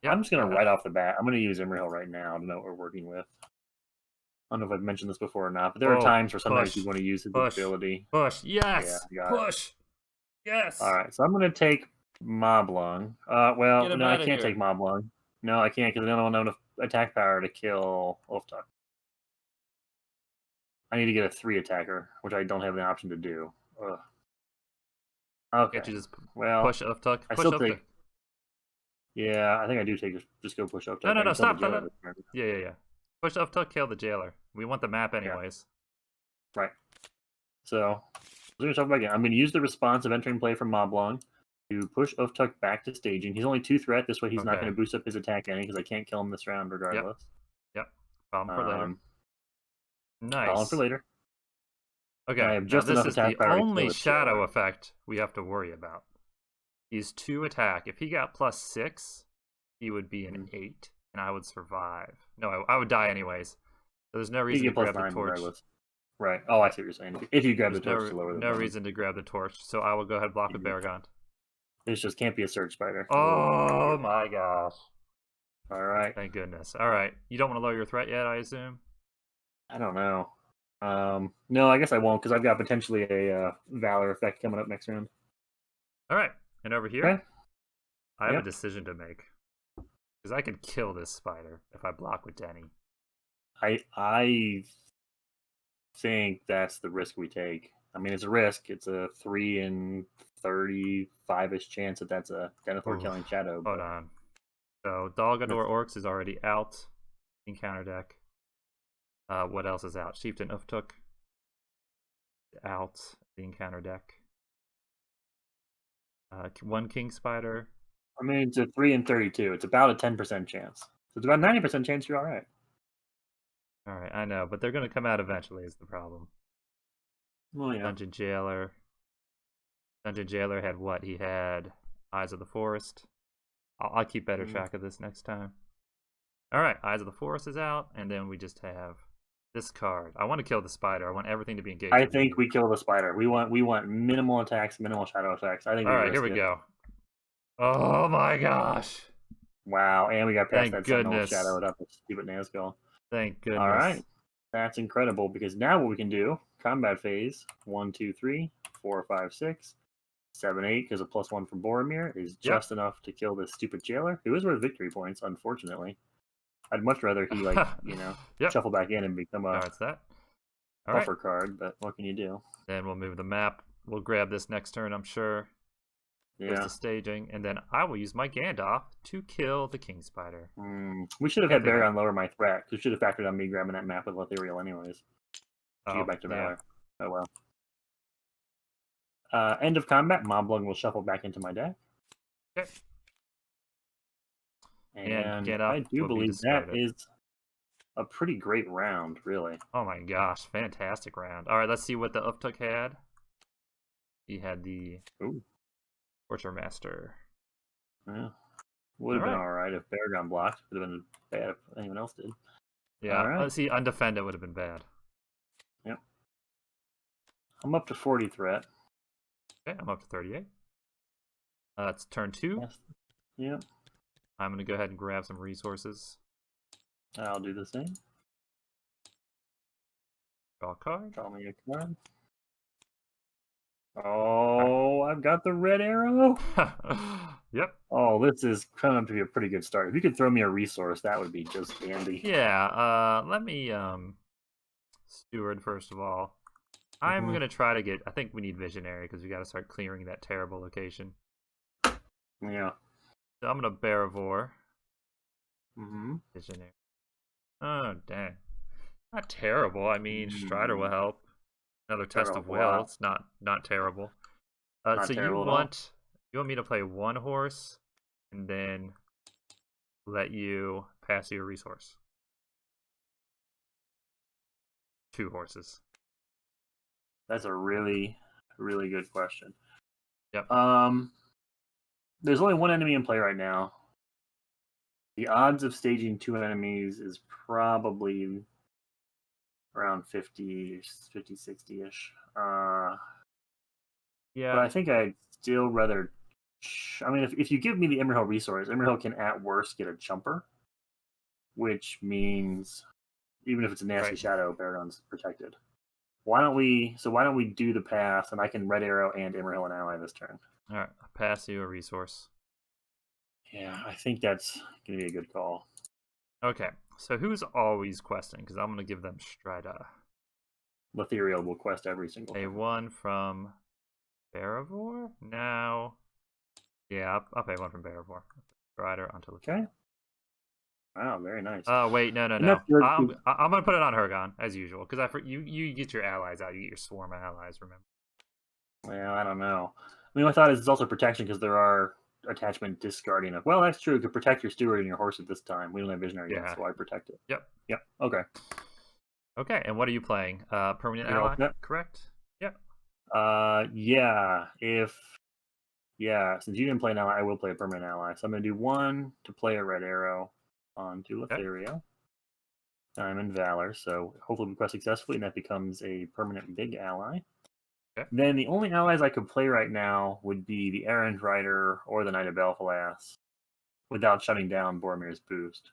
Yep, I'm just going to right off the bat, I'm going to use Emerald right now to know what we're working with. I don't know if I've mentioned this before or not, but there are times where sometimes you want to use his ability. Push, yes! Yeah, push! Yes! All right, so I'm going to take Moblung. Well, no, I can't take Moblung. No, I can't because I don't have enough attack power to kill Ulftuck. I need to get a 3 attacker, which I don't have the option to do. Ugh. Okay. Can't you just push Uftuk? I still take. Yeah, I think I do take. Just go push Uftuk. No, stop. Yeah. Push Uftuk, kill the jailer. We want the map anyways. Yeah. Right. So, I'm going to use the response of entering play from Moblong to push Uftuk back to staging. He's only 2 threat. This way he's not going to boost up his attack any because I can't kill him this round regardless. Yep. Problem for later. Nice. Problem for later. Okay, I have just this enough is attack the power only shadow effect we have to worry about. He's 2 attack. If he got +6, he would be an 8, and I would survive. No, I would die anyways. So there's no reason to grab the torch. Regardless. Right. Oh, I see what you're saying. If you grab the torch to lower the no reason to grab the torch, so I will go ahead and block with Baragon. This just can't be a surge spider. Oh my gosh. All right. Thank goodness. All right. You don't want to lower your threat yet, I assume? I don't know. No, I guess I won't because I've got potentially a Valor effect coming up next round. All right. And over here, I have a decision to make. Because I can kill this spider if I block with Denny. I think that's the risk we take. I mean, it's a risk. It's a 3 in 35-ish chance that that's a Denethor killing shadow. Hold on. So Lords of Gondor Orcs is already out in counter deck. What else is out? Chieftain Uftuk out in counter deck. 1 King Spider. I mean, it's a 3 in 32. It's about a 10% chance. So it's about 90% chance you're all right. All right, I know, but they're going to come out eventually is the problem. Well, yeah. Dungeon Jailer. Dungeon Jailer had what? He had Eyes of the Forest. I'll keep better track of this next time. All right, Eyes of the Forest is out, and then we just have this card. I want to kill the spider. I want everything to be engaged. I think we kill the spider. We want minimal attacks, minimal shadow effects. I think. All right, here we go. Oh my gosh! Wow, and we got past Thank that goodness. shadow without the stupid Nazgul. Thank goodness. All right, that's incredible because now what we can do: combat phase 1, 2, 3, 4, 5, 6, 7, 8 because a +1 from Boromir is just enough to kill this stupid jailer, who is worth victory points. Unfortunately, I'd much rather he shuffle back in and become a buffer card. But what can you do? Then we'll move the map. We'll grab this next turn, I'm sure. Yeah. The staging, and then I will use my Gandalf to kill the King Spider. We should have had Baragon lower my threat. We should have factored on me grabbing that map with Letherial anyways. To get back to Valor. Oh well. End of combat. Moblung will shuffle back into my deck. Okay. And I do believe that is a pretty great round, really. Oh my gosh, fantastic round. All right, let's see what the Uftuk had. He had the Torture Master. Yeah. Would have been alright if Baragon blocked. Would have been bad if anyone else did. Yeah, let's see, undefended would have been bad. Yep. I'm up to 40 threat. Okay, I'm up to 38. It's turn 2. Yes. Yep. I'm going to go ahead and grab some resources. I'll do the same. Draw a card. Draw me a card. Oh, I've got the red arrow. Yep. Oh, this is coming to be a pretty good start. If you could throw me a resource, that would be just handy. Yeah, let me steward first of all. I'm going to try to get, I think we need Visionary because we got to start clearing that terrible location. Yeah. So I'm gonna Barivore. Mm-hmm. Visionary. Oh dang. Not terrible. I mean, Strider will help. Another test help of a will. lot. It's not terrible. Not So terrible at all. you want me to play one horse and then let you pass your resource? Two horses. That's a really, really good question. Yep. There's only one enemy in play right now. The odds of staging two enemies is probably around 50, 60-ish. Yeah. But I think I'd still rather. I mean, if you give me the Emerald resource, Emerald can at worst get a jumper, which means even if it's a nasty Right. shadow, Baragon's protected. Why don't we do the pass, and I can Red Arrow and Emerald an ally this turn. All right. I'll pass you a resource. Yeah, I think that's gonna be a good call. Okay. So who's always questing? Because I'm gonna give them Strider. Letherial will quest every single A turn. one from Barivore? No. Yeah, I'll pay one from Barivore. Strider onto Letherial. Okay. Wow, very nice. Oh wait, no. And that's good, I'm gonna put it on Hergon as usual because you get your allies out. You get your swarm allies. Remember? Well, I don't know. I mean, my thought is it's also protection because there are attachment discarding of. Well, that's true. It could protect your steward and your horse at this time. We don't have visionary yet, Yeah. so I protect it. Yep. Yep. Okay. Okay, and what are you playing? Permanent You're ally, all set? correct? Yep. Yeah. Since you didn't play an ally, I will play a permanent ally. So I'm gonna do one to play a Red Arrow onto Lothario. Diamond Valor. So hopefully we quest successfully, and that becomes a permanent big ally. Okay. Then the only allies I could play right now would be the Errand Rider or the Knight of Belfalas, without shutting down Boromir's boost.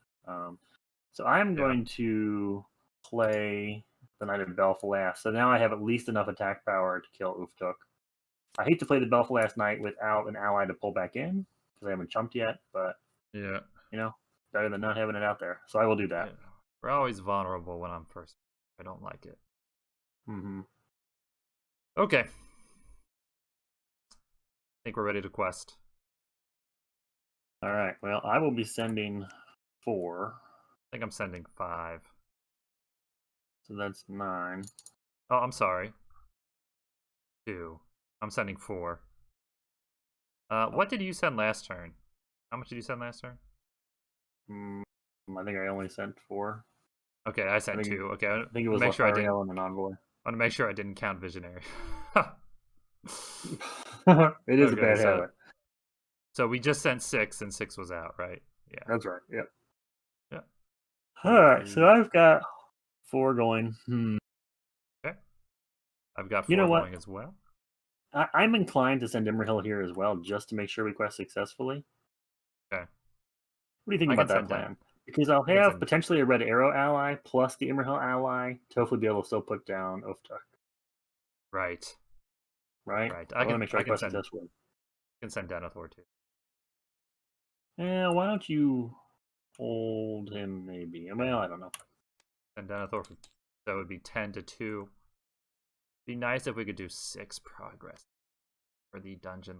So I'm going to play the Knight of Belfalas. So now I have at least enough attack power to kill Uftuk. I hate to play the Belfalas Knight without an ally to pull back in because I haven't chumped yet, but Yeah. Better than not having it out there. So I will do that. Yeah. We're always vulnerable when I'm first. I don't like it. Mm-hmm. Okay. I think we're ready to quest. All right. Well, I will be sending 4. I think I'm sending 5. So that's 9. Oh, I'm sorry. 2. I'm sending 4. What did you send last turn? How much did you send last turn? I think I only sent 4. Okay, I sent 2. Okay, I think it was Lothario and an envoy. I want to make sure I didn't count Visionary. It is a bad habit. So we just sent 6, and 6 was out, right? Yeah. That's right. Yep. Yeah. All right. So I've got 4 going. Okay. I've got 4 You know what? going as well. I'm inclined to send Immerhill here as well, just to make sure we quest successfully. Okay. What do you think about that plan? Because I'll have potentially a Red Arrow ally plus the Immerhill ally to hopefully be able to still put down Uftuk. Right. Right? I want to make sure I quest successfully. I can send Denethor too. Yeah, why don't you hold him maybe? Well, I don't know. Send Denethor, so it would be 10 to 2. Be nice if we could do 6 progress for the dungeon.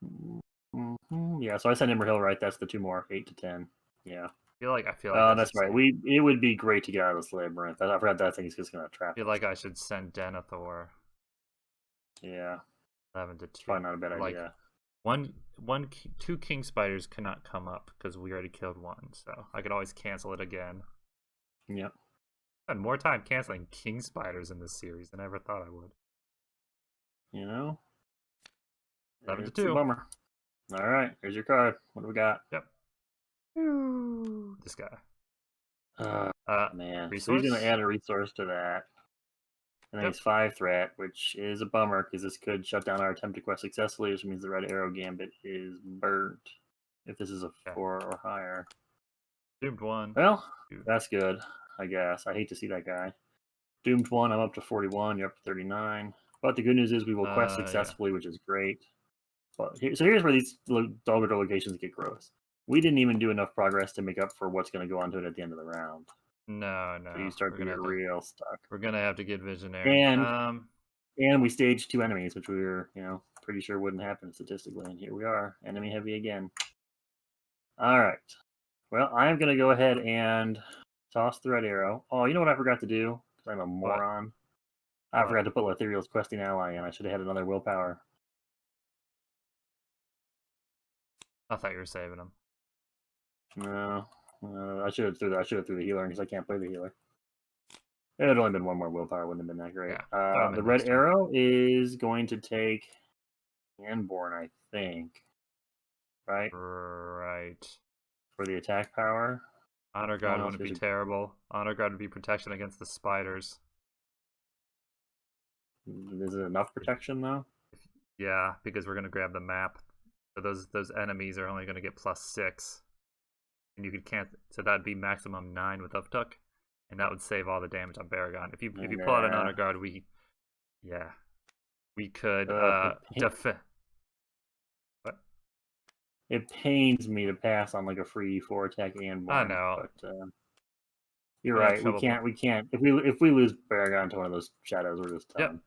Mm-hmm. Yeah, so I sent Immerhill, right? That's the 2 more, 8 to 10. Yeah. I feel like that's right. It would be great to get out of this labyrinth. I forgot that thing is just gonna trap. I feel like I should send Denethor. Yeah. 11 to 2. Probably not a bad idea. Two king spiders cannot come up because we already killed one, so I could always cancel it again. Yep. I had more time canceling king spiders in this series than I ever thought I would. 11 to 2. It's a bummer. All right, here's your card. What do we got? Yep. This guy. Man. Resource? So he's going to add a resource to that. And then he's 5 threat, which is a bummer because this could shut down our attempt to quest successfully, which means the Red Arrow Gambit is burnt if this is a 4 or higher. Doomed 1. Well, that's good, I guess. I hate to see that guy. Doomed 1, I'm up to 41, you're up to 39. But the good news is we will quest successfully, which is great. But here's where these Guldur locations get gross. We didn't even do enough progress to make up for what's going to go onto it at the end of the round. No. So you start to get real stuck. We're going to have to get Visionary. And And we staged 2 enemies, which we were, pretty sure wouldn't happen statistically. And here we are, enemy heavy again. All right. Well, I'm going to go ahead and toss the red arrow. Oh, you know what I forgot to do? Because I'm a moron. I forgot to put Lothriel's questing ally in. I should have had another willpower. I thought you were saving him. No. I should have threw the healer because I can't play the healer. It had only been one more willpower. Wouldn't have been that great. Yeah. The red arrow is going to take Anborn, I think. Right? Right. For the attack power. Honor Guard wouldn't be terrible. Honor Guard would be protection against the spiders. Is it enough protection, though? Yeah, because we're going to grab the map. So those enemies are only going to get +6. And you could cancel. So that'd be maximum 9 with Uptuck. And that would save all the damage on Baragon. If you pull out an Honor Guard, we could defend. What? It pains me to pass on like a free 4 attack and I know. But you're right. We can't. If we lose Baragon to one of those shadows, we're just done. Yep.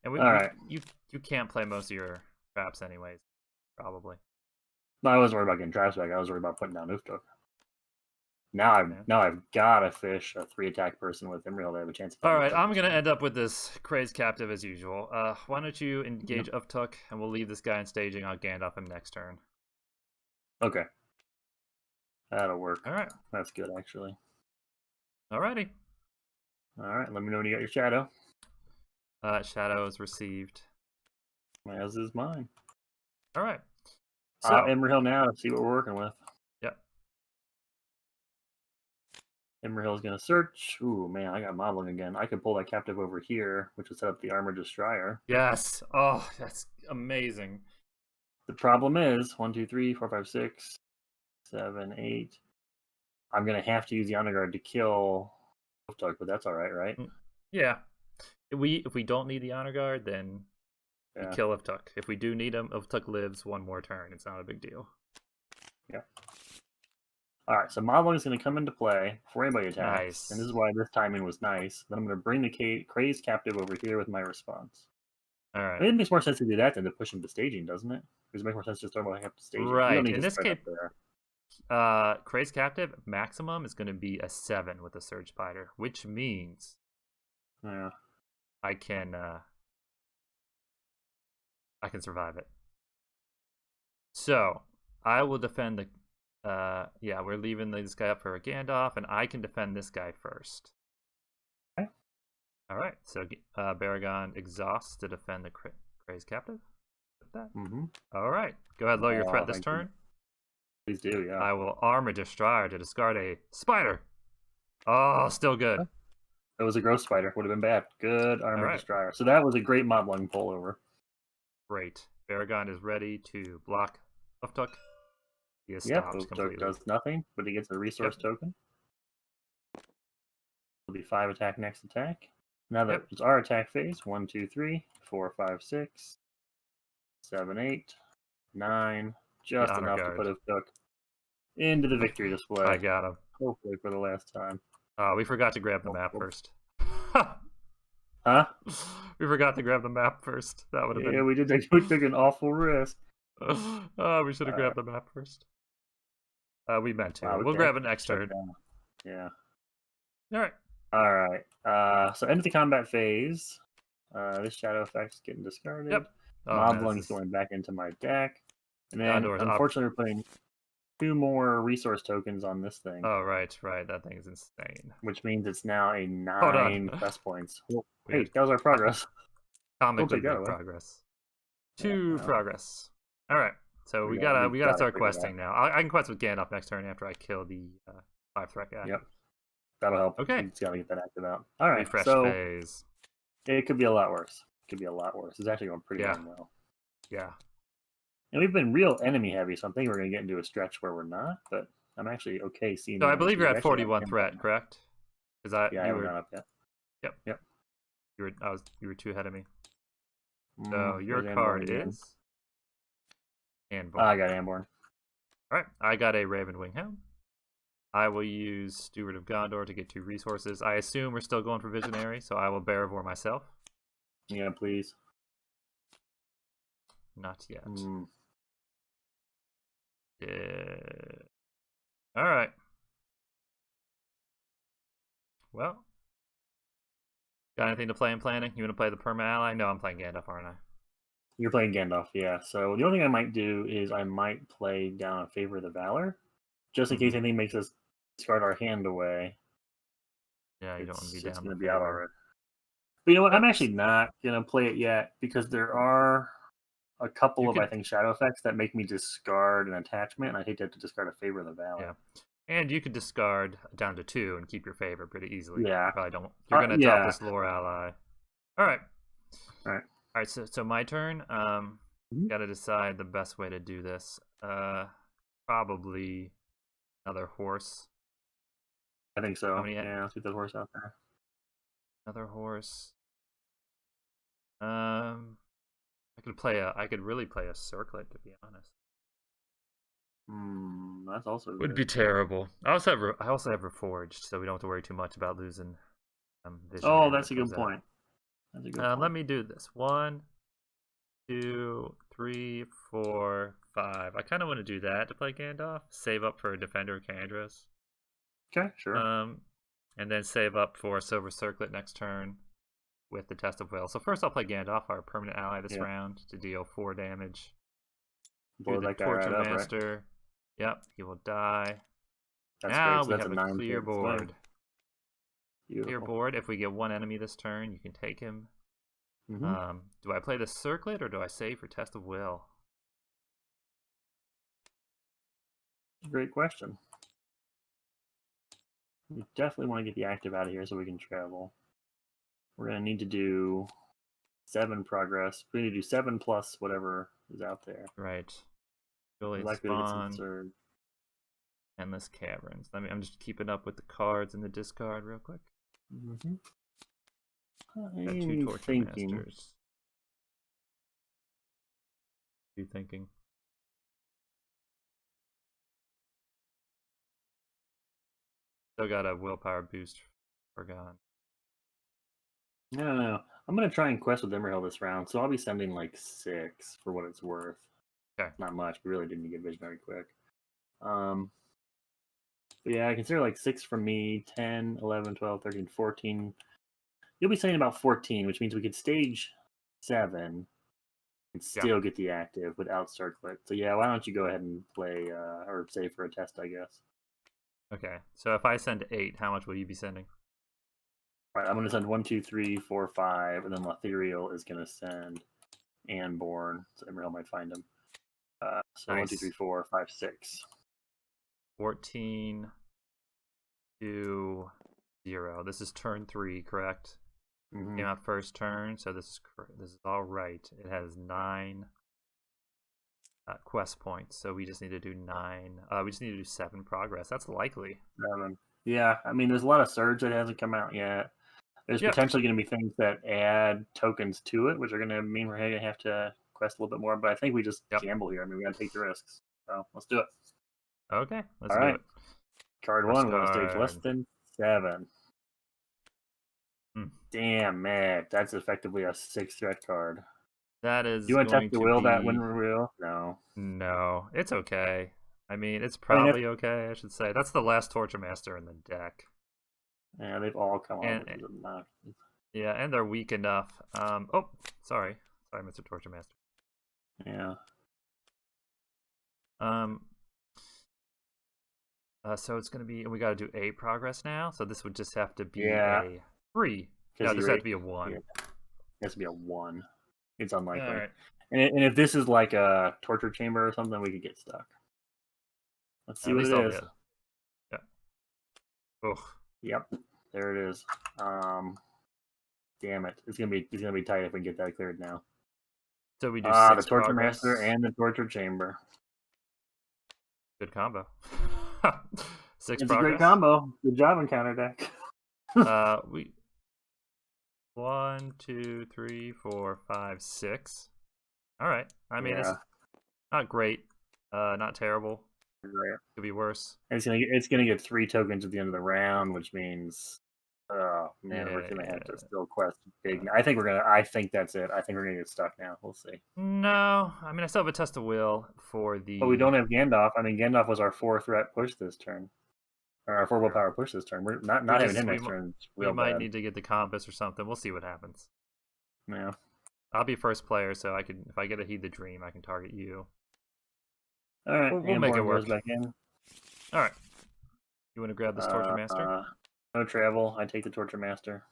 And you can't play most of your traps anyways, probably. No, I wasn't worried about getting traps back. I was worried about putting down Ooftook. Now I've got to fish a 3 attack person with Imriel to have a chance. All right, I'm gonna end up with this crazed captive as usual. Why don't you engage Uptuck, and we'll leave this guy in staging. I'll Gandalf him next turn. Okay, that'll work. All right, that's good actually. Alrighty. All right, let me know when you got your shadow. Shadow is received. As is mine. All right. So Imriel now to see what we're working with. Yep. Imriel's gonna search. Ooh man, I got modeling again. I could pull that captive over here, which will set up the armored destroyer. Yes. Oh, that's amazing. The problem is 1, 2, 3, 4, 5, 6, 7, 8. I'm gonna have to use the honor guard to kill Wolfdog, but that's all right, right? Yeah. If we don't need the honor guard, then we kill Uftuk. If we do need him, Uftuk lives one more turn. It's not a big deal. Yeah. All right, so modeling is going to come into play before anybody attacks. Nice. And this is why this timing was nice. Then I'm going to bring the crazed captive over here with my response. All right. It makes more sense to do that than to push him to staging, doesn't it? Because it makes more sense to just throw him to staging. Right. In this case, crazed captive maximum is going to be a 7 with a surge spider, which means I can survive it. So I will defend the. We're leaving this guy up for a Gandalf, and I can defend this guy first. Okay. All right. So Baragon exhausts to defend the crazed captive. That. All right. Go ahead, lower your threat this turn. Please do. Yeah. I will armor destroyer to discard a spider. Oh, still good. That was a gross spider. Would have been bad. Good armor destroyer. So that was a great modeling pullover. Great. Baragon is ready to block Uftuk. He is Yep, stopped completely. Does nothing, but he gets a resource token. It'll be 5 attack next attack. Now that it's our attack phase. 1, 2, 3, 4, 5, 6, 7, 8, 9. Just enough to put Uftuk into the victory display. I got him. Hopefully for the last time. Oh, we forgot to grab the map first. Huh? We forgot to grab the map first. That would have been. Yeah, we did. We took an awful risk. Oh, we should have grabbed the map first. We meant to. We'll grab it next turn. Yeah. All right. So end of the combat phase. This shadow effect's getting discarded. Yep. Mobling's going back into my deck. And then, unfortunately, we're putting 2 more resource tokens on this thing. Oh, right. That thing is insane. Which means it's now a 9 quest points. Well, hey, that was our progress. Comically good progress. 2 progress. All right. So we gotta start questing now. I can quest with Gandalf next turn after I kill the 5 threat guy. Yep. That'll help. Okay. Just gotta get that active out. All right. Refresh phase. It could be a lot worse. It's actually going pretty well. Yeah. And we've been real enemy heavy, so I'm thinking we're going to get into a stretch where we're not, but I'm actually okay seeing. So I believe you're at 41 threat, correct? I haven't gone up yet. Yep. You were 2 ahead of me. So your card is Anborn. I got Anborn. All right, I got a Ravenwing Hound. I will use Steward of Gondor to get 2 resources. I assume we're still going for Visionary, so I will Barivore myself. Yeah, please. Not yet. Mm. Yeah. All right. Well, got anything to play in planning? You want to play the perma ally? No, I'm playing Gandalf, aren't I? You're playing Gandalf, yeah. So the only thing I might do is I might play down in favor of the Valor, just in case anything makes us discard our hand away. Yeah, you don't want to be down. It's in going to the be out favor. already. But you know what? I'm Oops. actually not going to play it yet because there are a couple You of, could- I think, shadow effects that make me discard an attachment, and I hate to have to discard a favor of the Valor. Yeah. And you could discard down to 2 and keep your favor pretty easily. Yeah. You probably don't. You're going to drop this lore ally. All right. All right. All right. So my turn. Mhm. Got to decide the best way to do this. Probably another horse. I think so. many- Yeah, let's get that horse out there. Another horse. I could really play a circlet, to be honest. That's also Would good. be terrible. I also have Reforged, so we don't have to worry too much about losing vision. Oh, that's a good point. That's a good point. Let me do this. 1, 2, 3, 4, 5. I kind of want to do that to play Gandalf. Save up for a Defender Candras. Okay, sure. And then save up for a Silver Circlet next turn with the Test of Will. So first I'll play Gandalf, our permanent ally this round, to deal 4 damage. Blow the that guy Torture right up, Master. right? Yep, he will die. That's now great. So we that's have a a clear 9-6 board. swing. Beautiful. Clear board. If we get 1 enemy this turn, you can take him. Mm-hmm. Do I play the Circlet or do I save for Test of Will? Great question. We definitely want to get the active out of here so we can travel. We're going to need to do 7 progress. We need to do 7 plus whatever is out there. Right. Really Likely to get some spawn. surge. Endless Caverns. I'm just keeping up with the cards in the discard real quick. Mm-hmm. Got 2 Torture Masters. What are you thinking? Still got a willpower boost forgone. No. I'm going to try and quest with Emerald this round, so I'll be sending like 6 for what it's worth. Okay. Not much. We really didn't get visionary quick. But yeah, I consider like 6 from me, 10, 11, 12, 13, 14. You'll be saying about 14, which means we could stage 7 and still get the active without Circlet. So yeah, why don't you go ahead and play or save for a test, I guess. Okay, so if I send 8, how much will you be sending? All right, I'm going to send 1, 2, 3, 4, 5, and then Lothiriel is going to send Anborn, so Emerald might find him. So nice. 1, 2, 3, 4, 5, 6. 14 to 0. This is turn 3, correct? Came out first turn, so this is all right. It has 9 quest points, so we just need to do 9. We just need to do 7 progress. That's likely. 7. Yeah, I mean, there's a lot of surge that hasn't come out yet. There's potentially going to be things that add tokens to it, which are going to mean we're going to have to quest a little bit more. But I think we just gamble here. I mean, we got to take the risks. So let's do it. Okay, let's do it. Card 1, we're going to stage less than 7. Damn, man, that's effectively a 6 threat card. That is. Do you want to test the will that when we're real? No. No, it's okay. I mean, it's probably okay, I should say. That's the last Torture Master in the deck. Yeah, they've all come on. Yeah, and they're weak enough. Oh, sorry, Mr. Torture Master. Yeah. So it's gonna be. We got to do 8 progress now. So this would just have to be a 3. No, this has to be a 1. Yeah. It has to be a 1. It's unlikely. All right. And if this is like a torture chamber or something, we could get stuck. Let's see what it is. Yeah. Ugh. Yep. There it is. Damn it. It's gonna be tight if we can get that cleared now. So we do 6 the Torture progress. Master and the Torture Chamber. Good combo. 6 it's progress. A great combo. Good job, Encounter deck. We 1, 2, 3, 4, 5, 6. All right. I mean, it's not great. Not terrible. Right. Could be worse. And it's gonna get 3 tokens at the end of the round, which means Oh man, we're gonna have Yeah. to still quest big. I think we're gonna. I think that's it. I think we're gonna get stuck now. We'll see. No, I mean I still have a test of will for the. But we don't have Gandalf. I mean, Gandalf was our 4 threat push this turn, or our 4 willpower push this turn. We're not having him next turn. We might need to get the compass or something. We'll see what happens. Yeah. I'll be first player, so I can. If I get a heed the dream, I can target you. All right. We'll make it work. Goes back in. All right. You want to grab this Torture Master? No travel. I take the Torture Master.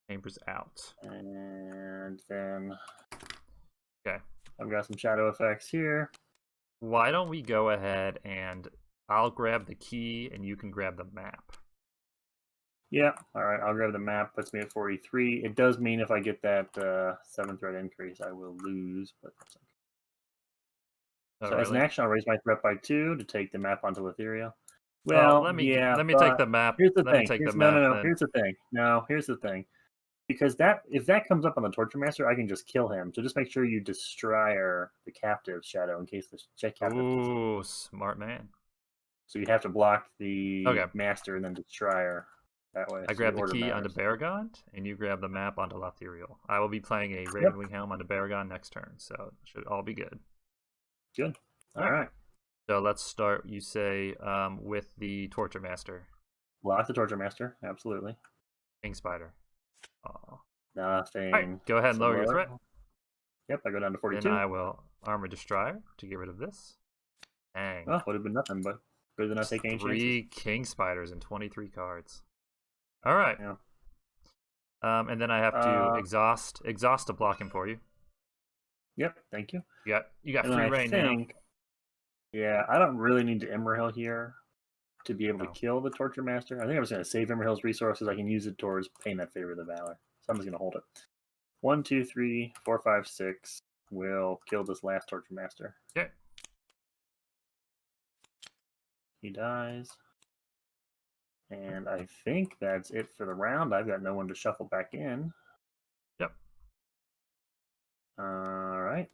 Chambers out. And then. Okay. I've got some shadow effects here. Why don't we go ahead and I'll grab the key and you can grab the map. Yeah. All right. I'll grab the map. Puts me at 43. It does mean if I get that 7 threat increase, I will lose, but that's okay. Oh, So really? as an action, I'll raise my threat by 2 to take the map onto Ethereal. Well, let me but take the map. Here's the let me thing. take Here's, the map. no. Then. Here's the thing. No, here's the thing. Because if that comes up on the Torture Master, I can just kill him. So just make sure you destroy the captive shadow in case the captive. Ooh, smart man. So you have to block the master and then destroy that way. I grab the key onto Baragond, and you grab the map onto Lothiriel. I will be playing a Ravenwing Helm onto Baragond next turn, so it should all be good. Good. All right. So let's start, you say, with the Torture Master. Block the Torture Master, absolutely. King Spider. Oh. Nothing. All right, go ahead and lower your threat. Yep, I go down to 42. Then I will Armor Destroyer to get rid of this. Dang. Well, would have been nothing, but better than not taking any chances. 3 King Spiders and 23 cards. All right. Yeah. And then I have to exhaust to block him for you. Yep, thank you. You got free reign now. Yeah, I don't really need to Emerhill here to be able to kill the Torture Master. I think I'm just going to save Emerhill's resources. I can use it towards paying that favor of the Valor. So I'm just going to hold it. 1, 2, 3, 4, 5, 6. We'll kill this last Torture Master. Okay. He dies. And I think that's it for the round. I've got no one to shuffle back in. Yep. All right.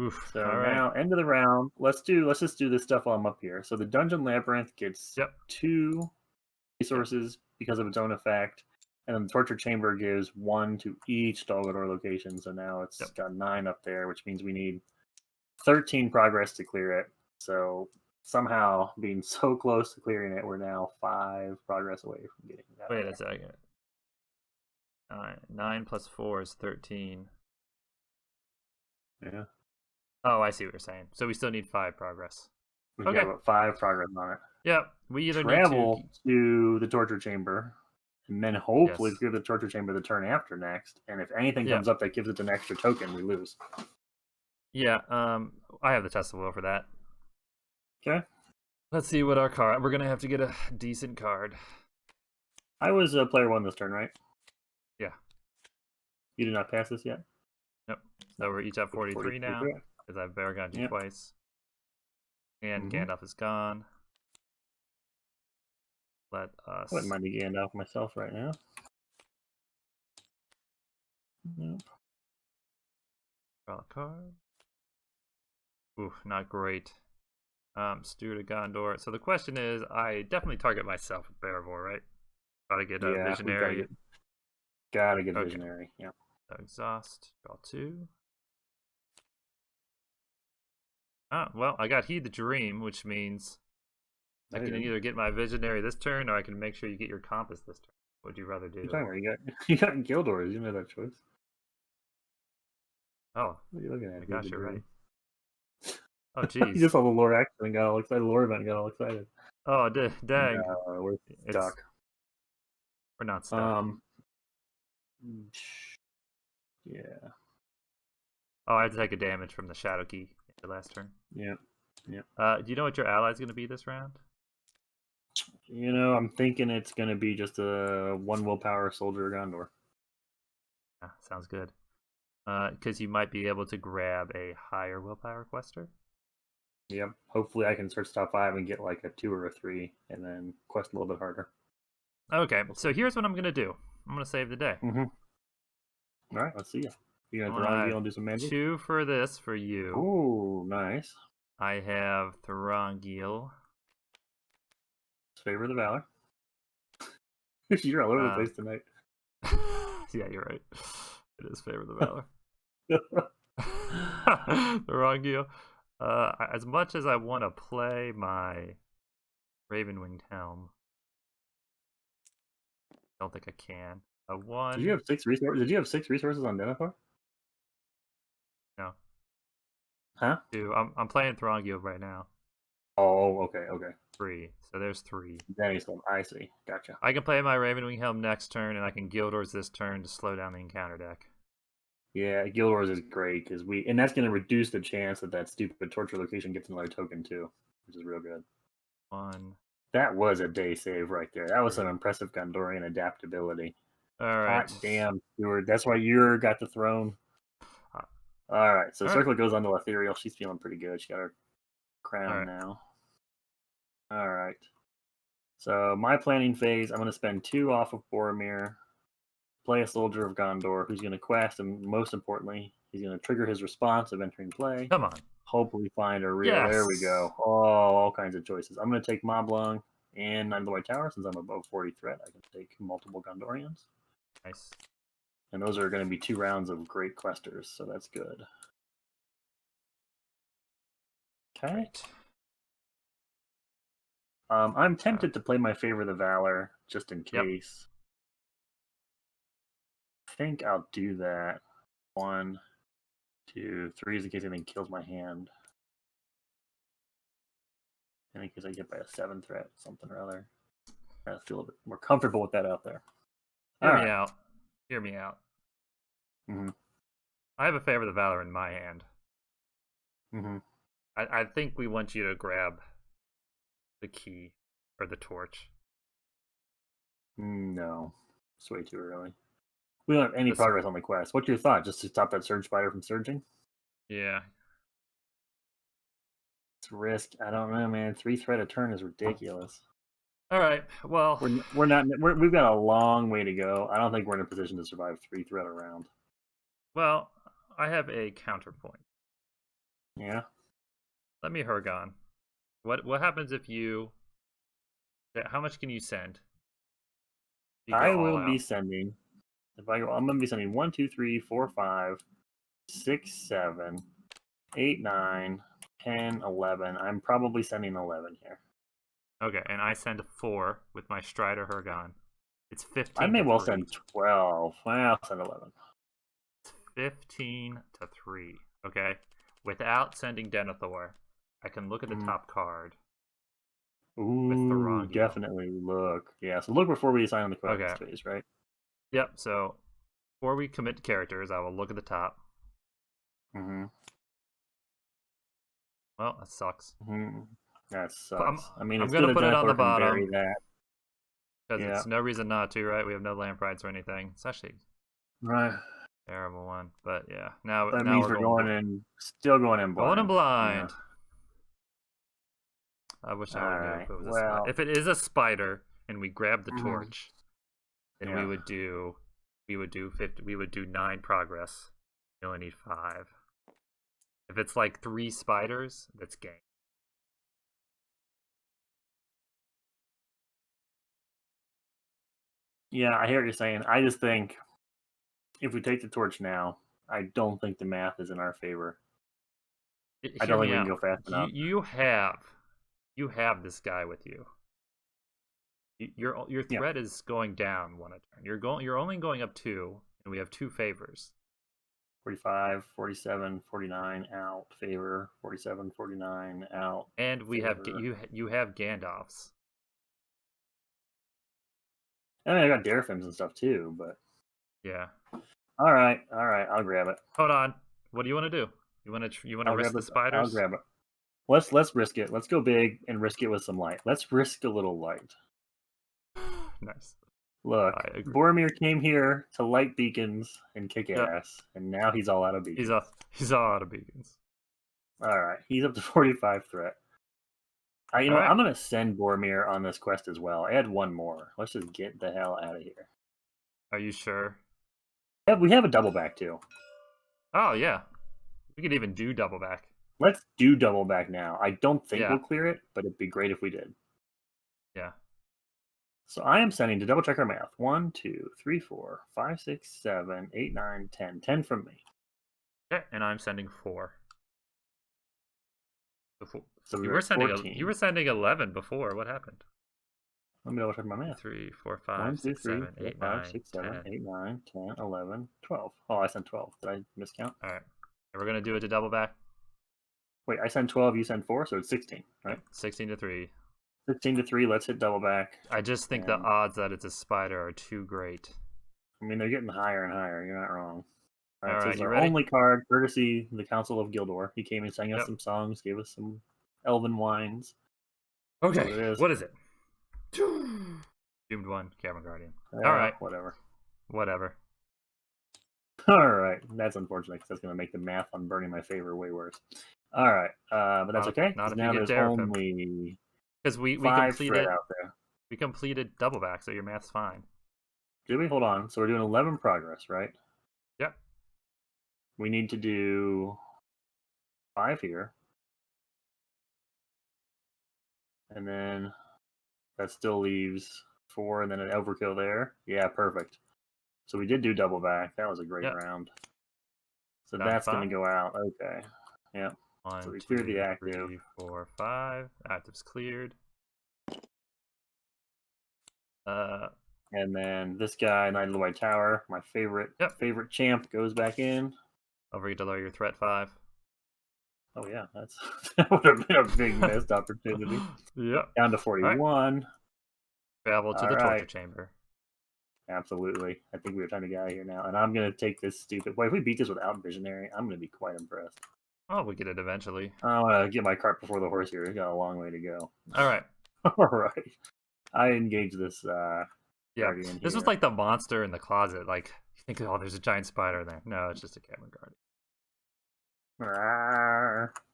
Oof. So all now, right. end of the round. Let's just do this stuff while I'm up here. So the Dungeon Labyrinth gets 2 resources because of its own effect, and then the Torture Chamber gives 1 to each Dol Guldur location. So now it's got 9 up there, which means we need 13 progress to clear it. So somehow, being so close to clearing it, we're now 5 progress away from getting that. Wait a second. 9 plus 4 is 13. Yeah. Oh, I see what you're saying. So we still need 5 progress. We've got about 5 progress on it. Yeah, we either travel need to the Torture Chamber, and then hopefully clear the Torture Chamber the turn after next. And if anything comes up that gives it an extra token, we lose. Yeah, I have the Test of Will for that. Okay. Let's see what our card. We're gonna have to get a decent card. I was player 1 this turn, right? Yeah. You did not pass this yet? Nope. So we're each at 43 now. Because I've Baragond you twice. And Gandalf is gone. Let us. I wouldn't mind the Gandalf myself right now. Nope. Draw a card. Oof, not great. Steward of Gondor. So the question is, I definitely target myself with Barivor, right? Gotta get a Visionary. Gotta get a Visionary, yeah. So exhaust. Draw 2. Oh, well, I got Heed the Dream, which means I can either get my Visionary this turn, or I can make sure you get your Compass this turn. What would you rather do? You got Guldur. You made that choice. Oh. What are you looking at? Gosh, you're right. Oh, jeez. You just saw the lore action and got all excited. The lore event and got all excited. Oh, dang. We're stuck. We're not stuck. Yeah. Oh, I had to take a damage from the Shadow Key the last turn. Yeah. Yeah. Do you know what your ally's going to be this round? You know, I'm thinking it's going to be just a 1 willpower Soldier of Gondor. Sounds good. Because you might be able to grab a higher willpower quester. Yep. Hopefully I can search top 5 and get like a 2 or a 3 and then quest a little bit harder. Okay, so here's what I'm going to do. I'm going to save the day. All right, let's see you. You're going to Thorongil and do some magic? 2 for this for you. Ooh, nice. I have Thorongil. Favor of the Valor. You're all over the place tonight. Yeah, you're right. It is Favor the Valor. The wrong deal. As much as I want to play my Raven-Winged Helm, I don't think I can. Did you have 6 resources? Did you have 6 resources on Denethor? No. Huh? Dude, I'm playing Throngio right now. Oh, okay. 3. So there's 3. Then I see. Gotcha. I can play my Raven-Winged Helm next turn, and I can Gildor's this turn to slow down the encounter deck. Yeah, Gildor's is great because and that's going to reduce the chance that stupid torture location gets another token too, which is real good. 1. That was a day save right there. That was some impressive Gondorian adaptability. All right. Hot damn, Stewart. That's why you got the throne. All right, so Circle goes on to Ethereal. She's feeling pretty good. She got her crown now. All right. So my planning phase, I'm going to spend 2 off of Boromir, play a Soldier of Gondor, who's going to quest, and most importantly, he's going to trigger his response of entering play. Come on. Hopefully find a real. Yes. There we go. Oh, all kinds of choices. I'm going to take Moblung and I'm the White Tower. Since I'm above 40 threat, I can take multiple Gondorians. Nice. And those are going to be 2 rounds of great questers, so that's good. Okay. Right. I'm tempted to play my Favor the Valor just in case. I think I'll do that. 1, 2, 3 is in case anything kills my hand. And in case I get by a 7 threat, something or other. I feel a bit more comfortable with that out there. Hear me out. Hear me out. Mm-hmm. I have a Favor the Valor in my hand. Mm-hmm. I think we want you to grab the key or the torch. No. It's way too early. We don't have any progress on the quest. What's your thought? Just to stop that Surge Spider from surging? Yeah. It's risk. I don't know, man. 3 threat a turn is ridiculous. All right. Well, we've got a long way to go. I don't think we're in a position to survive 3 threat a round. Well, I have a counterpoint. Yeah. Let me Hergon. What happens if you? How much can you send? I will be sending. If I go, I'm going to be sending 1, 2, 3, 4, 5, 6, 7, 8, 9, 10, 11. I'm probably sending 11 here. Okay, and I send 4 with my Strider Hergon. It's 15. I may well send 12. I'll send 11. It's 15 to 3. Okay, without sending Denethor, I can look at the top card. Ooh, definitely look. Yeah, so look before we assign on the quest phase, right? Yep. So before we commit to characters, I will look at the top. Mm-hmm. Well, that sucks. Mm-hmm. That sucks. I'm it's gonna put it on the bottom. Bury that. Because it's no reason not to, right? We have no lamprites or anything. It's actually right. Terrible one, but yeah. Now that means we're going in, still going in blind. Going in blind. Yeah. I wish I would knew if it was a spider. If it is a spider and we grab the torch, then we would do 50. We would do 9 progress. You only need 5. If it's like 3 spiders, that's game. Yeah, I hear what you're saying. I just think if we take the torch now, I don't think the math is in our favor. I don't think we can go fast enough. You have this guy with you. Your threat is going down 1 a turn. You're only going up 2, and we have 2 favors. 45, 47, 49 out favor. 47, 49 out. And we have you have Gandalfs. I mean, I got Deraphins and stuff too, but yeah. All right, I'll grab it. Hold on. What do you want to do? You want to risk the spiders? I'll grab it. Let's risk it. Let's go big and risk it with some light. Let's risk a little light. Nice. Look, Boromir came here to light beacons and kick ass, and now he's all out of beacons. He's all out of beacons. All right, he's up to 45 threat. I'm going to send Boromir on this quest as well. Add 1 more. Let's just get the hell out of here. Are you sure? Yeah, we have a double back too. Oh yeah, we could even do double back. Let's do double back now. I don't think we'll clear it, but it'd be great if we did. Yeah. So I am sending, to double check our math, 1, 2, 3, 4, 5, 6, 7, 8, 9, 10. 10 from me. Okay, and I'm sending 4. Before, So you we're were at sending 14. you were sending 11 before. What happened? Let me double check my math. 3, 4, 1, 5, 2, 6, 3, 7, 4, 8, 5, 9, 6, 7, 10. 8, 9, 10, 11, 12. Oh, I sent 12. Did I miscount? All right. And we're gonna do it to double back. Wait, I sent 12, you sent 4, so it's 16, right? Yep, 16 to 3. 16 to 3, let's hit double back. I just think the And, odds that it's a spider are too great. I mean, they're getting higher and higher. You're not wrong. All right, so All this right, is you our ready? only card, courtesy the Council of Gildor. He came and sang us Yep. some songs, gave us some elven wines. Okay. That's what it is. What is it? Doomed 1, Cavern Guardian. Yeah, All right. Whatever. Whatever. All right. That's unfortunate because that's going to make the math on burning my favor way worse. All right. But that's okay. Not if now you get there's Darafim. only Because we 5 completed thread out there. we completed double back, so your math's fine. Did we? Hold on. So we're doing 11 progress, right? Yep. We need to do 5 here. And then that still leaves 4 and then an overkill there. Yeah, perfect. So we did do double back. That was a great Yep. round. So Down to that's going to 5. go out. Okay. Yeah. 1, So we 2, cleared the active. 3, 4, 5. Active's cleared. And then this guy, Knight of the White Tower, my favorite favorite champ, goes back in. Don't forget to lower your threat 5. Oh yeah, that would have been a big missed opportunity. Yep. Down to 41. Travel to the torture chamber. Absolutely. I think we have time to get out of here now. And I'm going to take this stupid... Boy, if we beat this without Visionary, I'm going to be quite impressed. Oh, we get it eventually. I want to get my cart before the horse here. We've got a long way to go. All right. All right. I engage this Guardian this was like the monster in the closet. Like, you think, oh, there's a giant spider there. No, it's just a Cavern Guardian.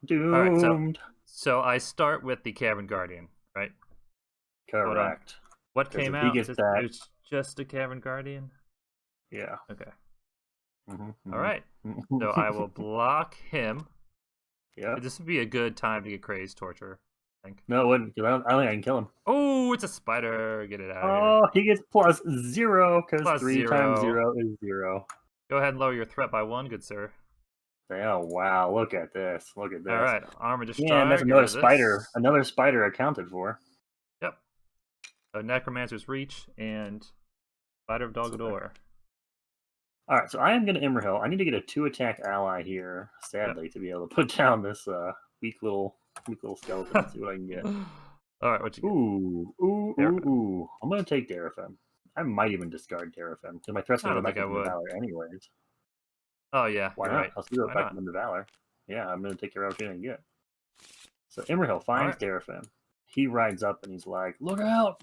Doomed. All right, so I start with the Cavern Guardian, right? Correct. What came out? It's just a Cavern Guardian? Yeah. Okay. Mm-hmm. All right. So I will block him. Yeah. This would be a good time to get Crazed Torture, I think. No, it wouldn't, because I don't think I can kill him. Oh, it's a spider. Get it out of here. Oh, he gets +0, because 3 times 0 is 0. Go ahead and lower your threat by 1, good sir. Oh, wow. Look at this. Look at this. All right. Armor Destroyer. Yeah, and that's another spider. Another spider accounted for. Yep. So Necromancer's Reach and Spider of Guldur. All right, so I am going to Immerhill. I need to get a 2-attack ally here, sadly, to be able to put down this weak little skeleton and see what I can get. All right, what you get? Ooh. I'm going to take Darafim. I might even discard Darafim, because my threat's going to go back into Valor anyways. Oh, yeah. Why not? Right. I'll see what back into Valor. Yeah, I'm going to take care of everything I get. So Immerhill finds Darafim. He rides up and he's like, look out!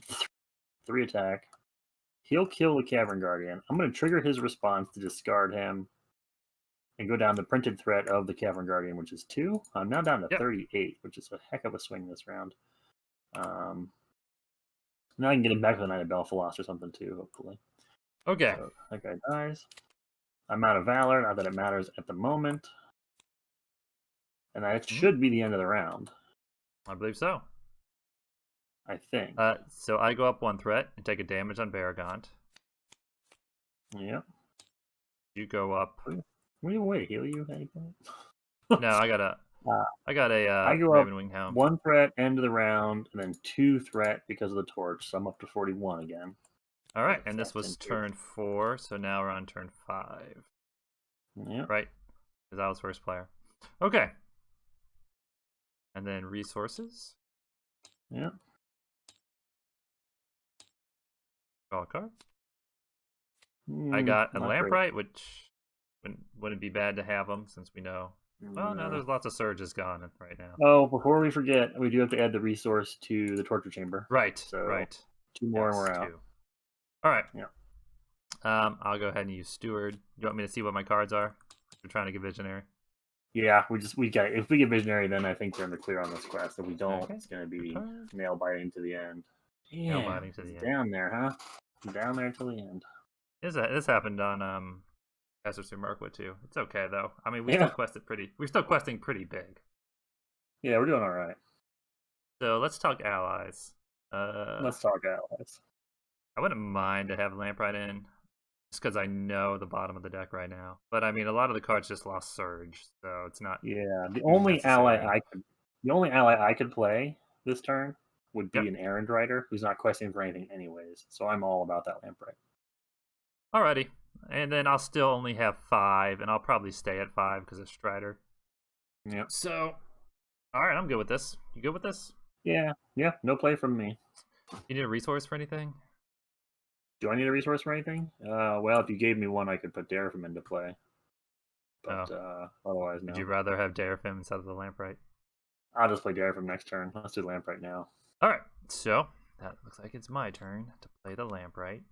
3 attack. He'll kill the Cavern Guardian. I'm going to trigger his response to discard him and go down the printed threat of the Cavern Guardian, which is 2. I'm now down to 38, which is a heck of a swing this round. Now I can get him back to the Knight of Belfalos or something too, hopefully. Okay. So that guy dies. I'm out of Valor, not that it matters at the moment. And that should be the end of the round. I believe so. I think. So I go up 1 threat and take a damage on Baragont. Yep. You go up. Wait, heal you at any point? No, I got a I go Ravenwing Hound. 1 threat, end of the round, and then 2 threat because of the torch, so I'm up to 41 again. All right, and this was turn 4, so now we're on turn 5. Yeah. Right, because I was first player. Okay. And then resources. Yeah. Draw a card. I got a Lamprite, which wouldn't be bad to have them since we know. Well, no, there's lots of surges gone right now. Oh, before we forget, we do have to add the resource to the torture chamber. Right. So right. 2 more and we're out. 2. All right. Yeah. I'll go ahead and use Steward. You want me to see what my cards are? We're trying to get Visionary. Yeah, we got. If we get Visionary, then I think we're in the clear on this quest. If we don't, it's going to be nail biting to the end. Yeah, nail biting to the end. Down there, huh? Down there till the end. This happened on Ezra Markwood too. It's okay though. I mean, we're still questing pretty big. Yeah, we're doing all right. So let's talk allies. Let's talk allies. I wouldn't mind to have Lamprite in, just because I know the bottom of the deck right now. But I mean, a lot of the cards just lost Surge, so it's not. Yeah, too necessary. the only ally I could play this turn would be Yep. an errand rider who's not questing for anything anyways. So I'm all about that Lamprite. Alrighty, and then I'll still only have 5, and I'll probably stay at 5 because of Strider. Yep. So, all right, I'm good with this. You good with this? Yeah, no play from me. You need a resource for anything? Do I need a resource for anything? Well, if you gave me one, I could put Darafim into play. But otherwise, no. Would you rather have Darafim instead of the Lamprite? I'll just play Darafim next turn. Let's do Lamprite now. All right, so that looks like it's my turn to play the Lamprite.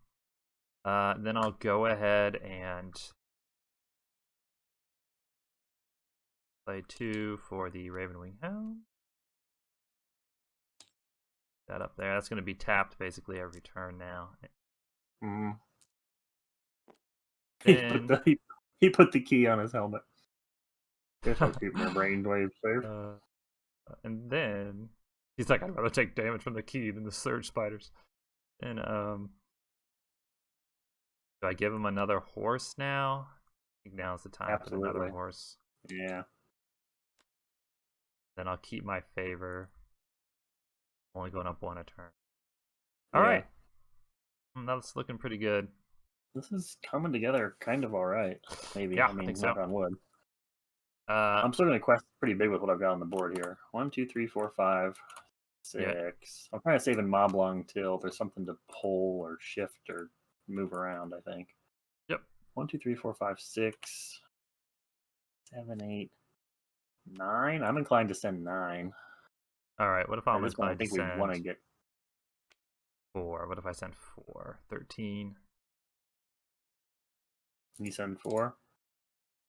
Then I'll go ahead and play 2 for the Ravenwing Hound. That up there. That's going to be tapped basically every turn now. Mm-hmm. Then, he put the key on his helmet. Guess I was keeping my brainwave safe. And then he's like, I'd rather take damage from the key than the Surge Spiders. And do I give him another horse now? I think now's the time for another horse. Yeah. Then I'll keep my favor. Only going up 1 a turn. All right. That's looking pretty good. This is coming together kind of all right. Maybe. Yeah, I mean, think knock so. on wood. I'm still going to quest pretty big with what I've got on the board here. 1, 2, 3, 4, 5, 6. Yeah. I'm trying to save in Moblong till there's something to pull or shift or move around, I think. Yep. 1, 2, 3, 4, 5, 6, 7, 8, 9. I'm inclined to send 9. All right. What if I'm inclined to send? We want to get 4. What if I send 4? 13. Can you send 4?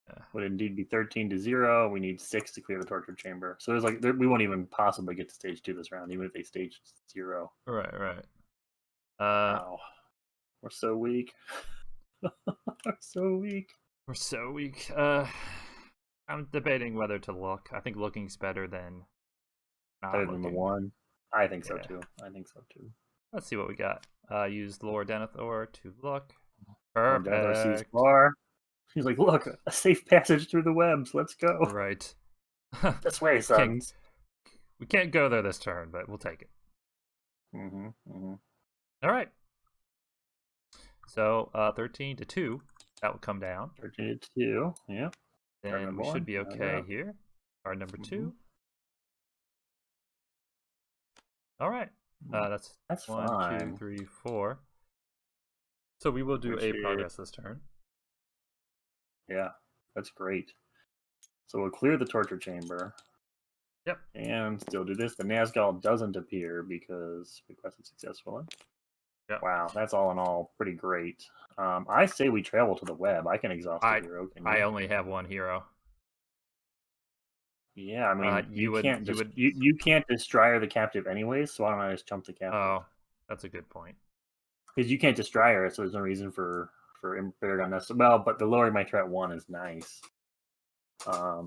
Yeah. Would indeed be 13 to 0. We need 6 to clear the torture chamber. So there's we won't even possibly get to stage 2 this round, even if they stage 0. Right. Wow. We're so weak. We're so weak. I'm debating whether to look. I think looking's better than not better than looking. the 1. I think so too. Let's see what we got. Use Lord Denethor to look. Perfect. Denethor sees far. He's like, look, a safe passage through the webs. Let's go. Right. This way, sons. We can't go there this turn, but we'll take it. All right. So 13 to 2. That will come down. 13 to 2. Yeah. Then we should be okay here. Card number 2. All right. That's 1, fine. 2, 3, 4. So we will do a progress this turn. Yeah, that's great. So we'll clear the torture chamber. Yep. And still do this. The Nazgul doesn't appear because requested successfully. Yep. Wow, that's all in all pretty great. I say we travel to the web. I can exhaust a hero. I only have 1 hero. Yeah, I mean, you can't destroy the captive anyways, so why don't I just jump the captive? Oh, that's a good point. Because you can't destroy her, so there's no reason for Paragon. Well, but the lowering my threat 1 is nice. But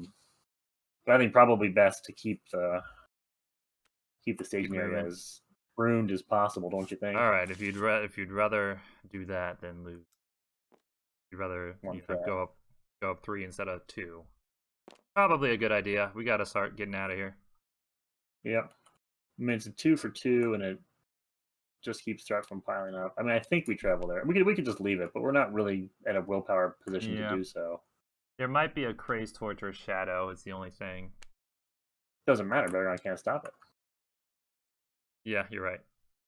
I think probably best to keep the staging area as ruined as possible, don't you think? All right, if you'd rather do that than lose, you'd rather go up 3 instead of 2. Probably a good idea. We got to start getting out of here. Yep. I mean, it's a 2 for 2, and it just keeps threat from piling up. I mean, I think we travel there. We could just leave it, but we're not really at a willpower position to do so. There might be a Crazed Torturous Shadow. Is the only thing. Doesn't matter. Paragon can't stop it. Yeah, you're right.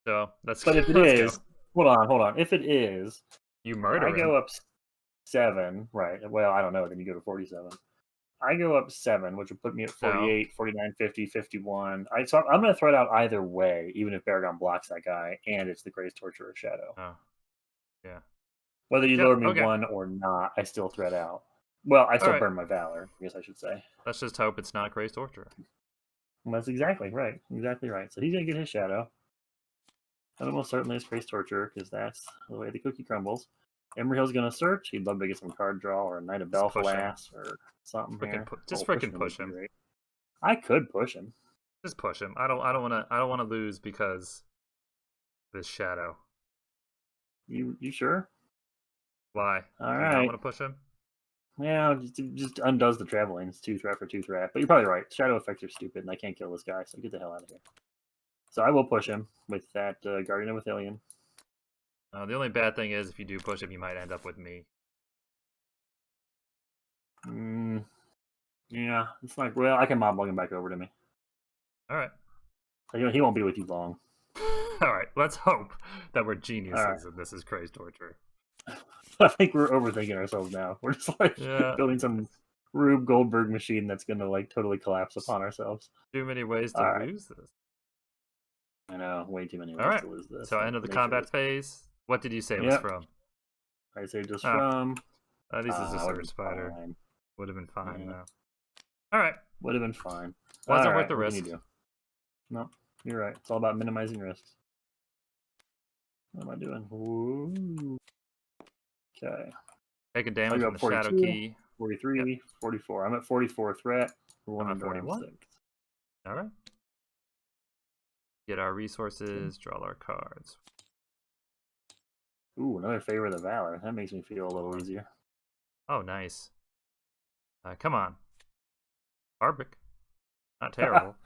So that's. But if it is, hold on. If it is, you murder. I go up 7. Right. Well, I don't know. Then you go to 47. I go up 7, which would put me at 48, 49, 50, 51. So I'm going to threat out either way, even if Paragon blocks that guy, and it's the Crazed Torturous Shadow. Oh, yeah. Whether you lower me 1 or not, I still threat out. Well, I still burn my Valor, I guess I should say. Let's just hope it's not Crazed Torture. Well, that's exactly right. So he's going to get his Shadow. And almost certainly is Crazed Torture, because that's the way the cookie crumbles. Emerhill's going to search. He'd love to get some card draw or a Knight of Belfast or something. Just freaking push him. I could push him. Just push him. I don't want to lose because of his Shadow. You sure? Why? All Do you not right. want to push him? Yeah, just undoes the traveling. It's 2 threat for 2 threat. But you're probably right. Shadow effects are stupid, and I can't kill this guy, so get the hell out of here. So I will push him with that Guardian of Athelion. The only bad thing is if you do push him, you might end up with me. Yeah, it's like, well, I can mob log him back over to me. All right. He won't be with you long. All right. Let's hope that we're All geniuses right. and this is crazy torture. I think we're overthinking ourselves now. We're just like Yeah. building some Rube Goldberg machine that's gonna like totally collapse upon ourselves. Too many ways to All right. lose this. I know, way too many ways All right. to lose this. So end of the combat phase. What did you say it was from? I say just Ah. from. At least it's a would've sword been spider. fine. Would have been fine Yeah. though. All right. Would have been fine. Wasn't All worth right, the what risk. can you do? No, you're right. It's all about minimizing risks. What am I doing? Ooh. Okay. Taking I damage go from up the shadow 42, key. 43, Yep. 44. I'm at 44 threat. We're I'm one at round 41. 6. All right. Get our resources. Draw our cards. Ooh, another favor of the valor. That makes me feel a little easier. Oh, nice. Come on. Harbic. Not terrible.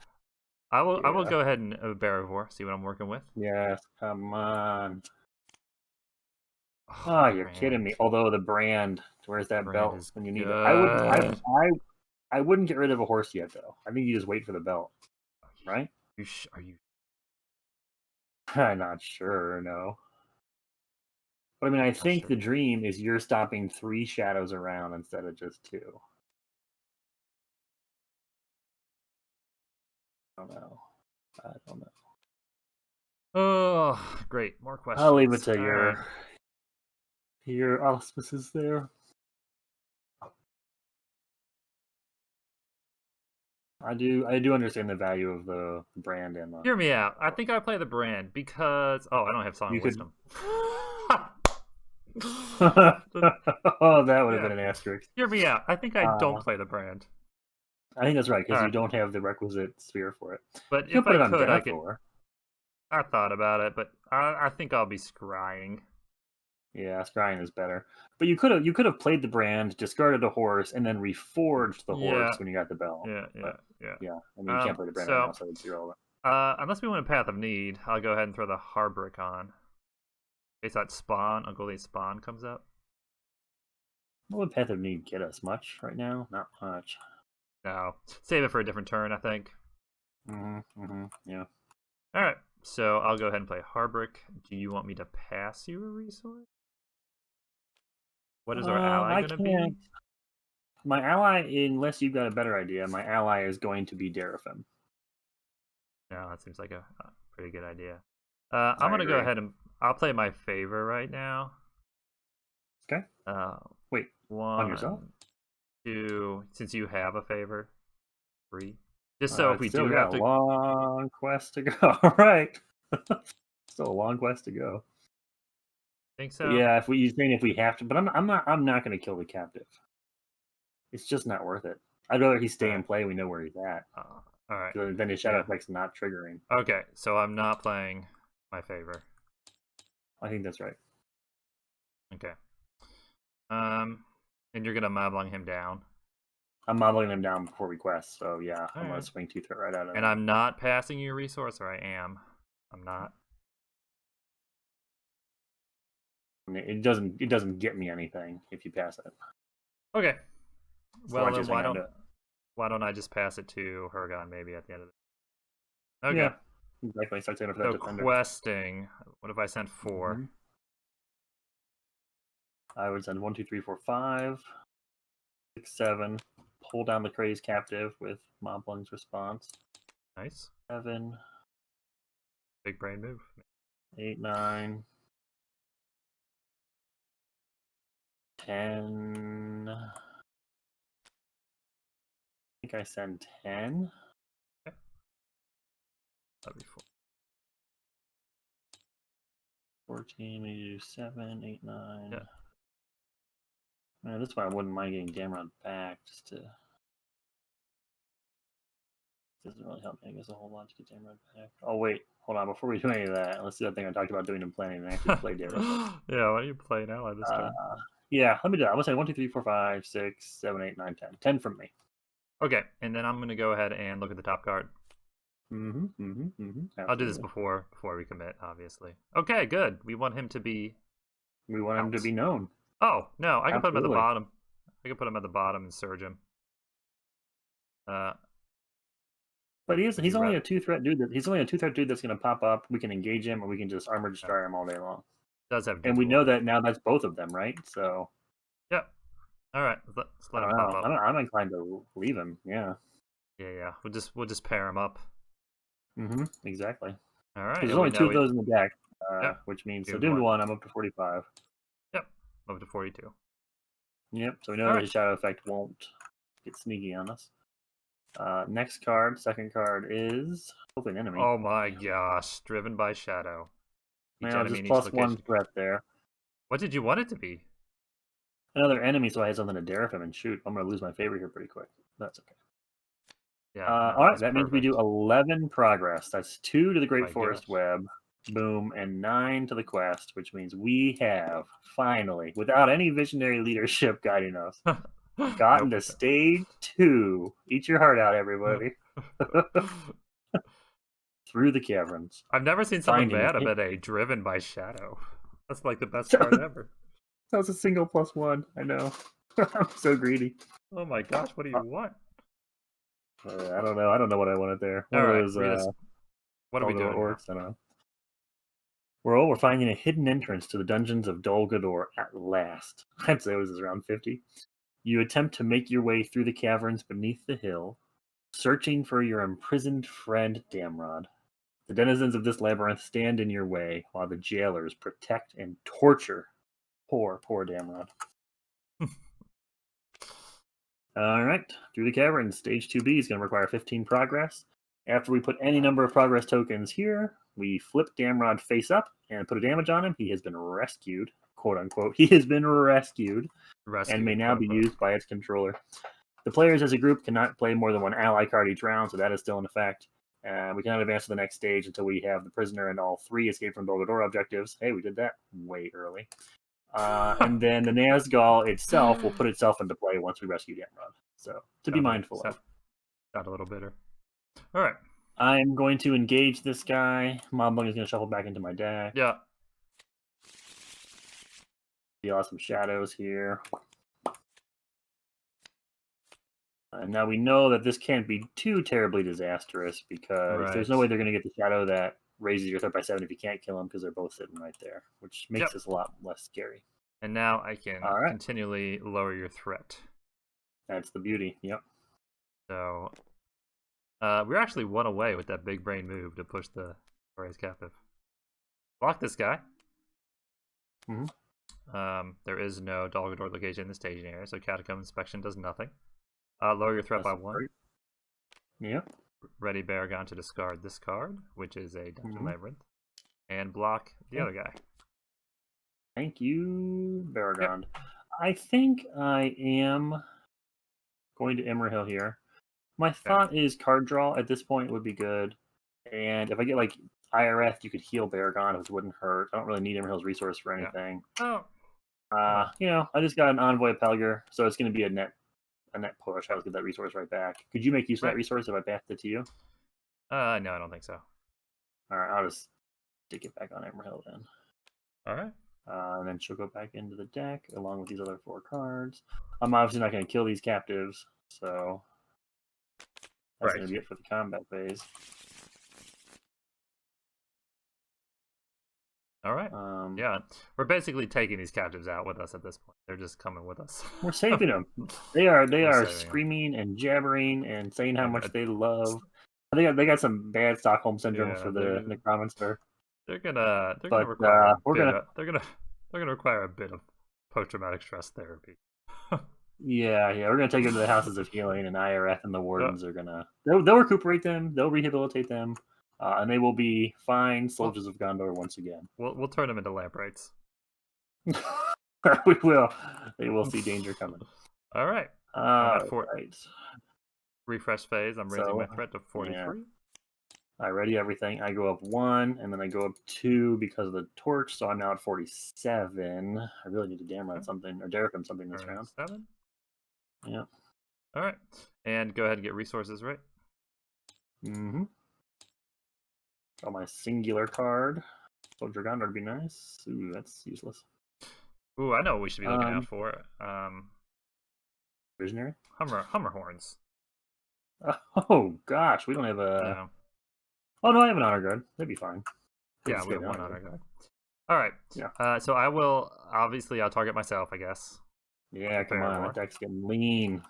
I will go ahead and Barivore, see what I'm working with. Yes, come on. Oh, You're kidding me. Although the brand, where's that Brand belt is when you need it? good. I wouldn't get rid of a horse yet though. I think you just wait for the belt, right? Are you? I'm not sure. No. But I mean, I think the dream is you're stopping 3 shadows around instead of just 2. I don't know. Oh, great. More questions. I'll leave it to All your auspices there. I do understand the value of the brand and the. Hear me out. I think I play the brand because I don't have Song of Wisdom. Oh, that would have been an asterisk. Hear me out. I think I don't play the brand. I think that's right because you don't have the requisite sphere for it. But you if I could, I could. I thought about it, but I think I'll be scrying. Yeah, scrying is better. But you could have played the brand, discarded a horse, and then reforged the horse when you got the bell. Yeah. Yeah, I mean, you can't play the brand right now, so it's irrelevant. Unless we want a Path of Need, I'll go ahead and throw the Harbrick on. In case that spawn, Ungoliath spawn comes up. What would Path of Need get us? Much right now? Not much. No. Save it for a different turn, I think. Yeah. Alright, so I'll go ahead and play Harbrick. Do you want me to pass you a resource? What is our ally going to be? My ally, unless you've got a better idea, my ally is going to be Darafim. No, that seems like a pretty good idea. I'm going to go ahead and I'll play my favor right now. Okay. Wait, 1, on yourself? 2, since you have a favor. 3. Just so if we do have to. A long quest to go. All right. Still a long quest to go. Think so? But yeah, if we have to, but I'm not going to kill the captive. It's just not worth it. I'd rather he stay and play. We know where he's at. All right. Then his shadow effect's not triggering. Okay, so I'm not playing my favor. I think that's right. Okay. And you're gonna moblong him down. I'm modeling him down before we quest, so yeah, I'm gonna swing 2 threat right out of it. And I'm not passing you a resource, or I am. I'm not. It doesn't get me anything if you pass it. Okay. So Well, then why don't I just pass it to Hergon maybe at the end of the. Okay. Yeah, exactly. Start taking for that defender. Questing. What if I sent 4? I would send 1, 2, 3, 4, 5, 6, 7. Pull down the crazed captive with Moblung's response. Nice. 7. Big brain move. 8, 9. 10. I think I send 10. Okay. That'd be 14, maybe do 7, 8, 9. Yeah. Man, that's why I wouldn't mind getting Damrod back just to Doesn't really help me, I guess, a whole lot to get Damrod back. Oh, wait. Hold on. Before we do any of that, let's do that thing I talked about doing in planning and actually play Damrod. Yeah, why do you play an ally this turn? Yeah, let me do that. I will say 1, 2, 3, 4, 5, 6, 7, 8, 9, 10. 10 from me. Okay, and then I'm going to go ahead and look at the top card. Absolutely. I'll do this before we commit, obviously. Okay, good. We want him to be... We want him to be known. Oh, no, I can put him at the Absolutely. bottom. I can put him at the bottom and surge him. But he's you only rather- a 2-threat dude. He's only a 2-threat dude that's going to pop up. We can engage him, or we can just armor destroy him all day long. Does have And we Google. know that now that's both of them, right? So Yep. All right, let's let I him don't pop know. up. I'm inclined to leave him. Yeah. Yeah. We'll just pair him up. Exactly. All right. There's only 2 of those in the deck, which means so Doomed doomed one. 1. I'm up to 45. Yep. Up to 42. Yep. So we know All that right. his shadow effect won't get sneaky on us. Next card, second card is hopefully an enemy. Oh my gosh! Driven by shadow. Each Now enemy just in each +1 location. threat there. What did you want it to be? Another enemy, so I had something to dare him and shoot. I'm going to lose my favorite here pretty quick. That's okay. Yeah. All right, that means we do 11 progress. That's 2 to the Great My Forest gosh. Web, boom, and 9 to the quest, which means we have finally, without any visionary leadership guiding us, gotten to stage 2. Eat your heart out, everybody. Through the caverns. I've never seen someone Finding mad it. about a driven by shadow. That's like the best card ever. That was a single +1. I know. I'm so greedy. Oh my gosh! What do you want? I don't know. I don't know what I wanted there. One All right. of those. What are we doing? Orcs? I don't know. We're finding a hidden entrance to the dungeons of Dol Guldur at last. I'd say it was around 50. You attempt to make your way through the caverns beneath the hill, searching for your imprisoned friend Damrod. The denizens of this labyrinth stand in your way, while the jailers protect and torture poor Damrod. All right, through the caverns, stage 2B is going to require 15 progress. After we put any number of progress tokens here, we flip Damrod face up and put a damage on him. He has been rescued, quote unquote. He has been rescued and may now be used by its controller. The players as a group cannot play more than 1 ally card each round, so that is still in effect. We cannot advance to the next stage until we have the prisoner and all 3 escape from Dol Guldur objectives. Hey, we did that way early. And then the Nazgul itself will put itself into play once we rescue Damrod. So to be mindful of. Sound a little bitter. All right. I'm going to engage this guy. Moblung is going to shuffle back into my deck. Yeah. Deal out some shadows here. And now we know that this can't be too terribly disastrous because there's no way they're going to get the shadow that raises your threat by 7 if you can't kill them because they're both sitting right there, which makes this a lot less scary. And now I can continually lower your threat. That's the beauty. Yep. So we're actually 1 away with that big brain move to push the Raise Captive. Block this guy. There is no Dol Guldur location in the staging area, so Catacomb Inspection does nothing. Lower your threat by 1. Great. Yep. Ready Baragon to discard this card, which is a Dungeon Labyrinth, and block the other guy. Thank you, Baragon. Yep. I think I am going to Emerhill here. My thought is card draw at this point would be good. And if I get like IRF, you could heal Baragon, which wouldn't hurt. I don't really need Emerhill's resource for anything. Oh. I just got an Envoy of Pelger, so it's going to be a net push. I'll get that resource right back. Could you make use of that resource if I passed it to you? No, I don't think so. All right, I'll just stick it back on Emerhill then. All right. And then she'll go back into the deck along with these other 4 cards. I'm obviously not going to kill these captives, so that's going to be it for the combat phase. All right. Yeah, we're basically taking these captives out with us at this point. They're just coming with us. We're saving them. They are screaming and jabbering and saying how much they love. They got some bad Stockholm syndrome for the Necromancer. They're gonna require a bit of post-traumatic stress therapy. Yeah, we're gonna take them to the houses of healing, and IRF and the wardens are gonna they'll recuperate them, they'll rehabilitate them, and they will be fine soldiers of Gondor once again. We'll turn them into lampreys. We will. They will see danger coming. All right. Right. refresh phase. I'm raising my So, threat to 43. yeah. I ready everything. I go up 1, and then I go up 2 because of the torch, so I'm now at 47. I really need to damn run something, or Derek him something this round. 7. Yeah. All right. And go ahead and get resources right. Mm-hmm. Got my singular card. Lords of Gondor would be nice. Ooh, that's useless. Ooh, I know what we should be looking out for. Visionary? Hummer horns. Oh, gosh. We don't have a... Yeah. Oh, no, I have an honor guard. That'd be fine. Yeah, we have one honor guard. All right. Yeah. So I will, obviously, I'll target myself, I guess. Yeah, come on. That deck's getting lean.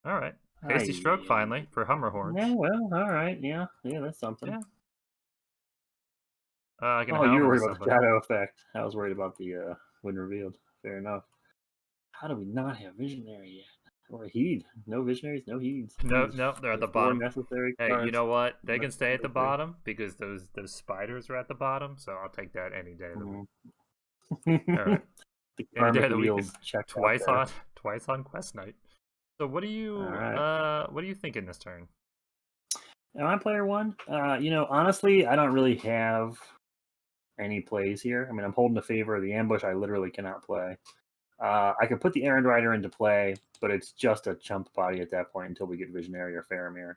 All right. Hasty stroke, finally, for Hummer horns. Yeah, well, all right. Yeah, that's something. Yeah. You were worried about the shadow effect. I was worried about the when revealed. Fair enough. How do we not have visionary yet? Or heed? No visionaries, no heeds. No, they're at the bottom. Necessary hey, cards. You know what? They can stay at the bottom because those spiders are at the bottom. So I'll take that any day of the week. All right. The any day of the week. twice on quest night. So what do you thinking this turn? Am I player 1? Honestly, I don't really have any plays here. I mean, I'm holding the favor of the ambush. I literally cannot play. I could put the Errand Rider into play, but it's just a chump body at that point until we get Visionary or Faramir.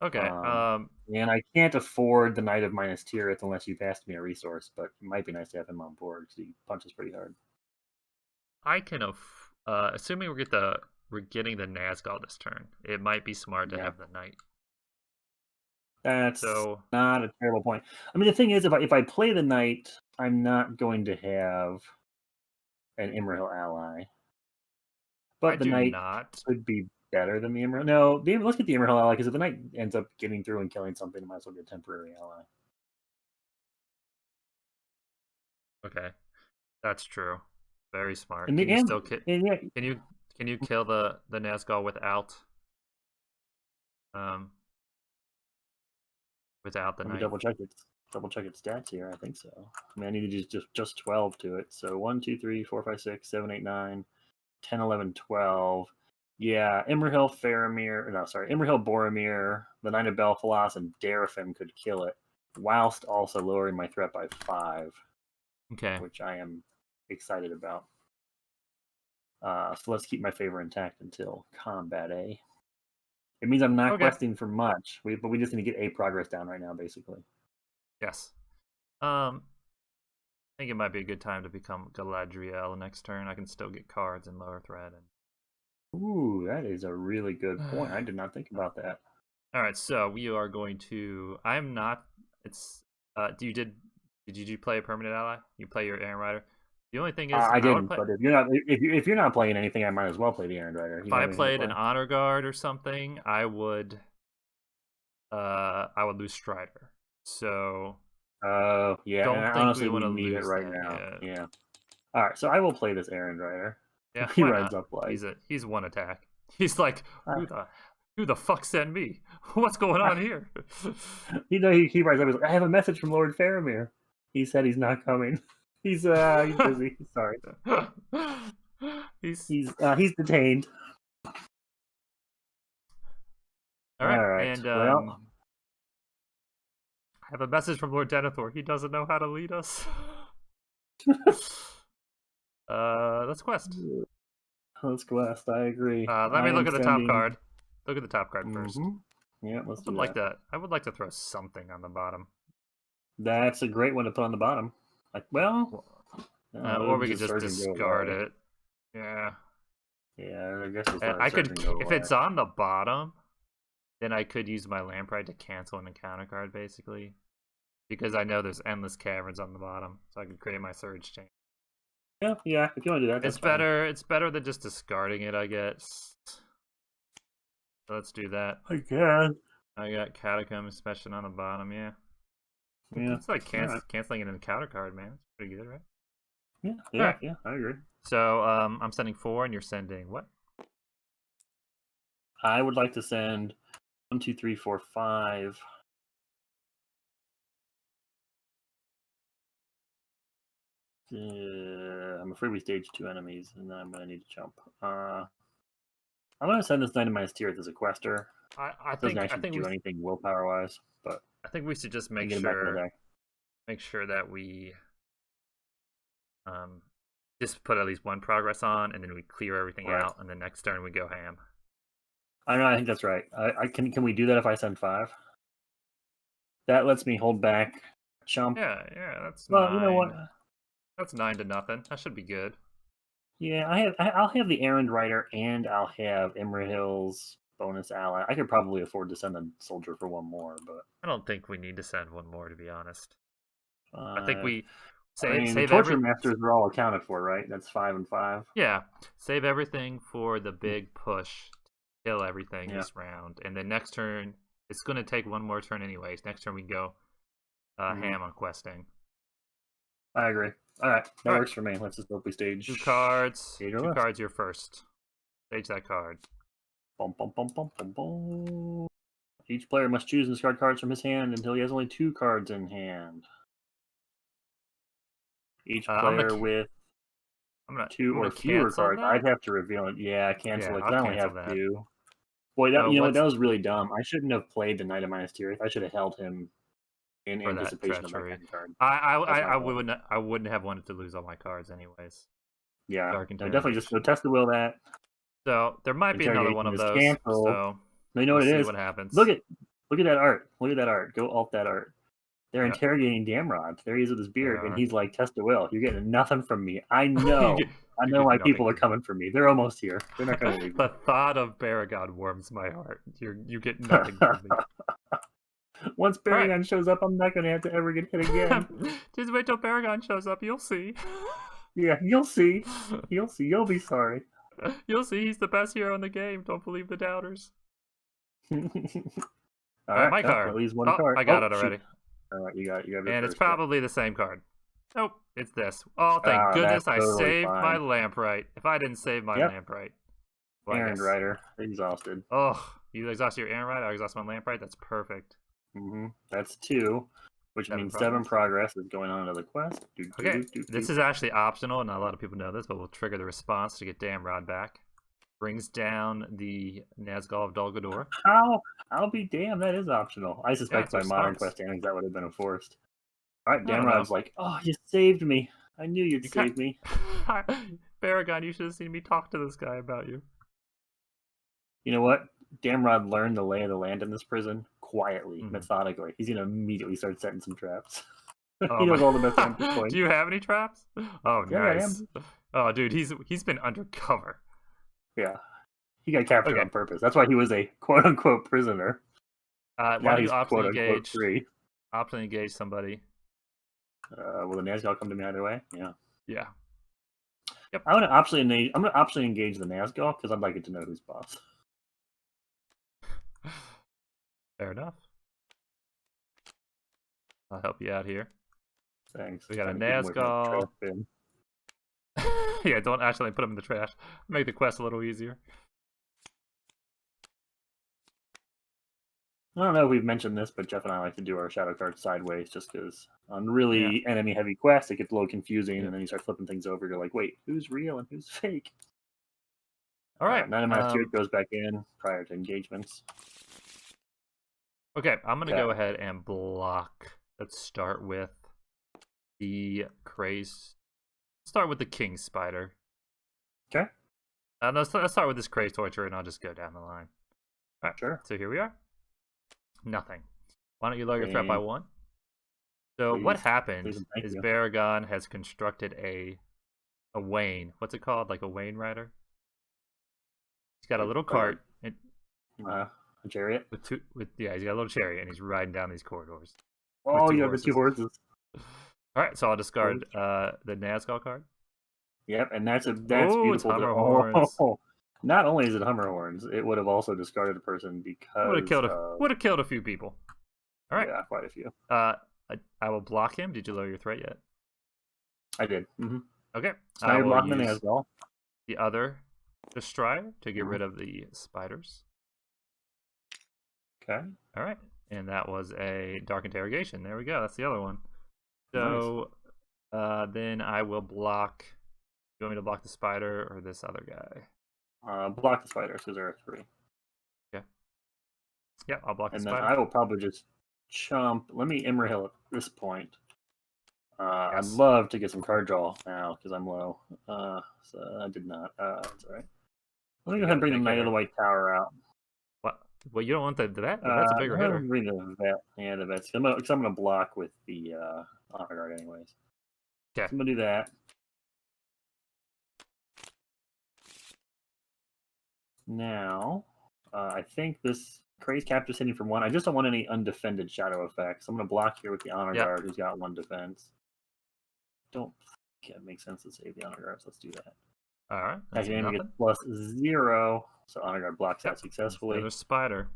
Okay. And I can't afford the Knight of Minas Tirith unless you passed me a resource, but it might be nice to have him on board because he punches pretty hard. I can, assuming we're getting the Nazgul this turn, it might be smart to have the Knight. That's not a terrible point. I mean, the thing is, if I play the Knight, I'm not going to have an Imrahil ally. But the Knight could be better than the Imrahil. No, let's get the Imrahil ally, because if the Knight ends up getting through and killing something, I might as well get a temporary ally. Okay, that's true. Very smart. Can you kill the Nazgul without the Knight? Double check its stats here. I think so. I mean, I need to use just 12 to it. So 1, 2, 3, 4, 5, 6, 7, 8, 9, 10, 11, 12. Yeah, Imrahil, Imrahil, Boromir, the Knight of Belfalas, and Darafim could kill it, whilst also lowering my threat by 5. Okay. Which I am excited about. So let's keep my favor intact until combat A. It means I'm not questing for much, but we just need to get A progress down right now, basically. Yes. I think it might be a good time to become Galadriel next turn. I can still get cards and lower threat. Ooh, that is a really good point. I did not think about that. All right, so we are going to. I'm not. It's. Did you play a permanent ally? You play your Errand Rider. The only thing is, I didn't. But if you're not playing anything, I might as well play the Errand Rider. If I played an Honor Guard or something, I would lose Strider. So. Yeah. Don't think we want to need lose it right now. Yeah. All right, so I will play this Errand Rider. Yeah, he rides up like he's one attack. He's like, who the fuck sent me? What's going on here? He rides up. He's like, I have a message from Lord Faramir. He said he's not coming. He's busy. Sorry. He's detained. All right. And I have a message from Lord Denethor. He doesn't know how to lead us. Let's quest. Let's quest. I agree. Let me look at the top card. Look at the top card first. Yeah, let's do that. Like that. I would like to throw something on the bottom. That's a great one to put on the bottom. Or we could just discard it. Yeah. Yeah, I guess I could. If it's on the bottom, then I could use my Lamprey to cancel an encounter card, basically, because I know there's endless caverns on the bottom, so I could create my Surge Chain. Yeah. If you want to do that, it's better. It's better than just discarding it, I guess. So let's do that. I guess. I got Catacomb Inspection on the bottom. Yeah. Yeah. It's like canceling an encounter card, man. It's pretty good, right? Yeah. Yeah. I agree. So I'm sending 4, and you're sending what? I would like to send 1, 2, 3, 4, 5. I'm afraid we staged 2 enemies, and then I'm going to need to jump. I'm gonna send this Knight of Minus Tirith as a quester. I Doesn't think actually do anything willpower wise, but we should just I make get him back in the deck. sure that we just put at least one progress on, and then we clear everything Right. out, and the next turn we go ham. I know. I think that's right. I can we do that if I send 5? That lets me hold back chump. Yeah, that's Well, 9. you know what? That's 9-0. That should be good. Yeah, I'll have the Errand Rider and I'll have Imrahil's bonus ally. I could probably afford to send a soldier for one more, but I don't think we need to send one more, to be honest. I think I we mean, save the Torture Masters are all accounted for, right? That's 5 and 5. Yeah, save everything for the big push, kill everything Yeah. this round, and then next turn it's going to take one more turn anyways. Next turn we go ham on questing. I agree. All right, that All right. works for me. Let's just hope we stage 2 cards. Stage our 2 list. cards. You're first. Stage that card. Bum, bum, bum, bum, bum, bum. Each player must choose and discard cards from his hand until he has only 2 cards in hand. Each player with I'm gonna 2 or fewer cards. that? I'd have to reveal it. Yeah, cancel Yeah, it because I'll I only have cancel that. 2. Boy, that So you know what? That was really dumb. I shouldn't have played the Knight of Minus Tirith. I should have held him in for that anticipation of my treachery. second card. I wouldn't have wanted to lose all my cards anyways. Yeah, Dark no, definitely just go Interrogation. test the will that. So there might be another one of those. Cancel. So no, you know we'll what it see is. what happens. Look at that art. Look at that art. Go alt that art. They're Yeah. interrogating Damrod. There he is with his beard, and he's like, "Test the will. You're getting nothing from me. I know. I know why people are coming for me. They're almost here. They're not going to leave me." The thought of Baragon warms my heart. You get nothing from me. Once Baragon shows up, I'm not going to have to ever get hit again. Just wait till Baragon shows up. You'll see. Yeah, you'll see. You'll see. You'll be sorry. You'll see. He's the best hero in the game. Don't believe the doubters. All right, my card. At least one card. I got it already. Shoot. All right, you got it. And it's probably the same card. Nope, it's this. Oh, thank goodness I totally saved fine. my lamprite. If I didn't save my lamprite. Well, Errand Rider, exhausted. Oh, you exhausted your Errand Rider? I exhausted my lamprite? That's perfect. That's 2, which means 7 progress is going on to the quest. Okay, this is actually optional, and not a lot of people know this, but we'll trigger the response to get Damrod back. Brings down the Nazgul of Dol Guldur. I'll be damned, that is optional. I suspect by modern quest endings that would have been enforced. All right, Damrod's like, "Oh, you saved me. I knew you'd save me." Baragon, you should have seen me talk to this guy about you. You know what? Damrod learned the lay of the land in this prison quietly, methodically. He's gonna immediately start setting some traps. He knows all the best entry points. Do you have any traps? Oh, yeah, nice. Oh, dude, he's been undercover. Yeah, he got captured on purpose. That's why he was a quote unquote prisoner. Now he's optionally engaged. Free. Optionally engage somebody. Will the Nazgul come to me either way? Yeah. Yeah. Yep. I'm gonna optionally engage the Nazgul because I'd like it to know who's boss. Fair enough. I'll help you out here. Thanks. We got a Nazgul. Yeah, don't actually put him in the trash. Make the quest a little easier. I don't know if we've mentioned this, but Jeff and I like to do our shadow cards sideways just because on really enemy-heavy quests, it gets a little confusing, and then you start flipping things over. You're like, wait, who's real and who's fake? All right. None of my Spirit goes back in prior to engagements. Okay, I'm going to go ahead and block. Let's start with the Craze. Start with the King Spider. Okay. Let's start with this Craze Torture, and I'll just go down the line. All right, sure. So here we are. Nothing. Why don't you lower your threat by 1? So what happened is Baragon has constructed a Wayne. What's it called? Like a Wayne Rider? He's got a little cart. A chariot? He's got a little chariot, and he's riding down these corridors. Oh, you have the 2 horses. All right, so I'll discard the Nazgul card. Yep, and that's beautiful. It's Hummer Horns. Not only is it Hummer Horns, it would have also discarded a person because would have killed a few people. All right, yeah, quite a few. I will block him. Did you lower your threat yet? I did. Okay, I will block the Nazgul. The other Destroyer to get rid of the spiders. Okay. All right, and that was a Dark Interrogation. There we go. That's the other one. So then I will block. You want me to block the spider or this other guy? Block the spiders because there are 3. Yeah, I'll block the And then spider. I will probably just chump. Let me Immerhill at this point. I'd love to get some card draw now because I'm low. So I did not. That's all right. Let me go ahead and bring the Knight of the White Tower out. What? Well, you don't want the vet? The vet's a bigger hitter. Bring the vet. Yeah, the vet. I'm going to block with the Honor Guard anyways. Okay. So I'm going to do that. Now, I think this Craze Captive's hitting for 1. I just don't want any undefended shadow effects. I'm going to block here with the Honor Guard, who's got 1 defense. Don't think it makes sense to save the Honor Guards. Let's do that. All right. Actually, enemy gets +0, so Honor Guard blocks that successfully. There's spider.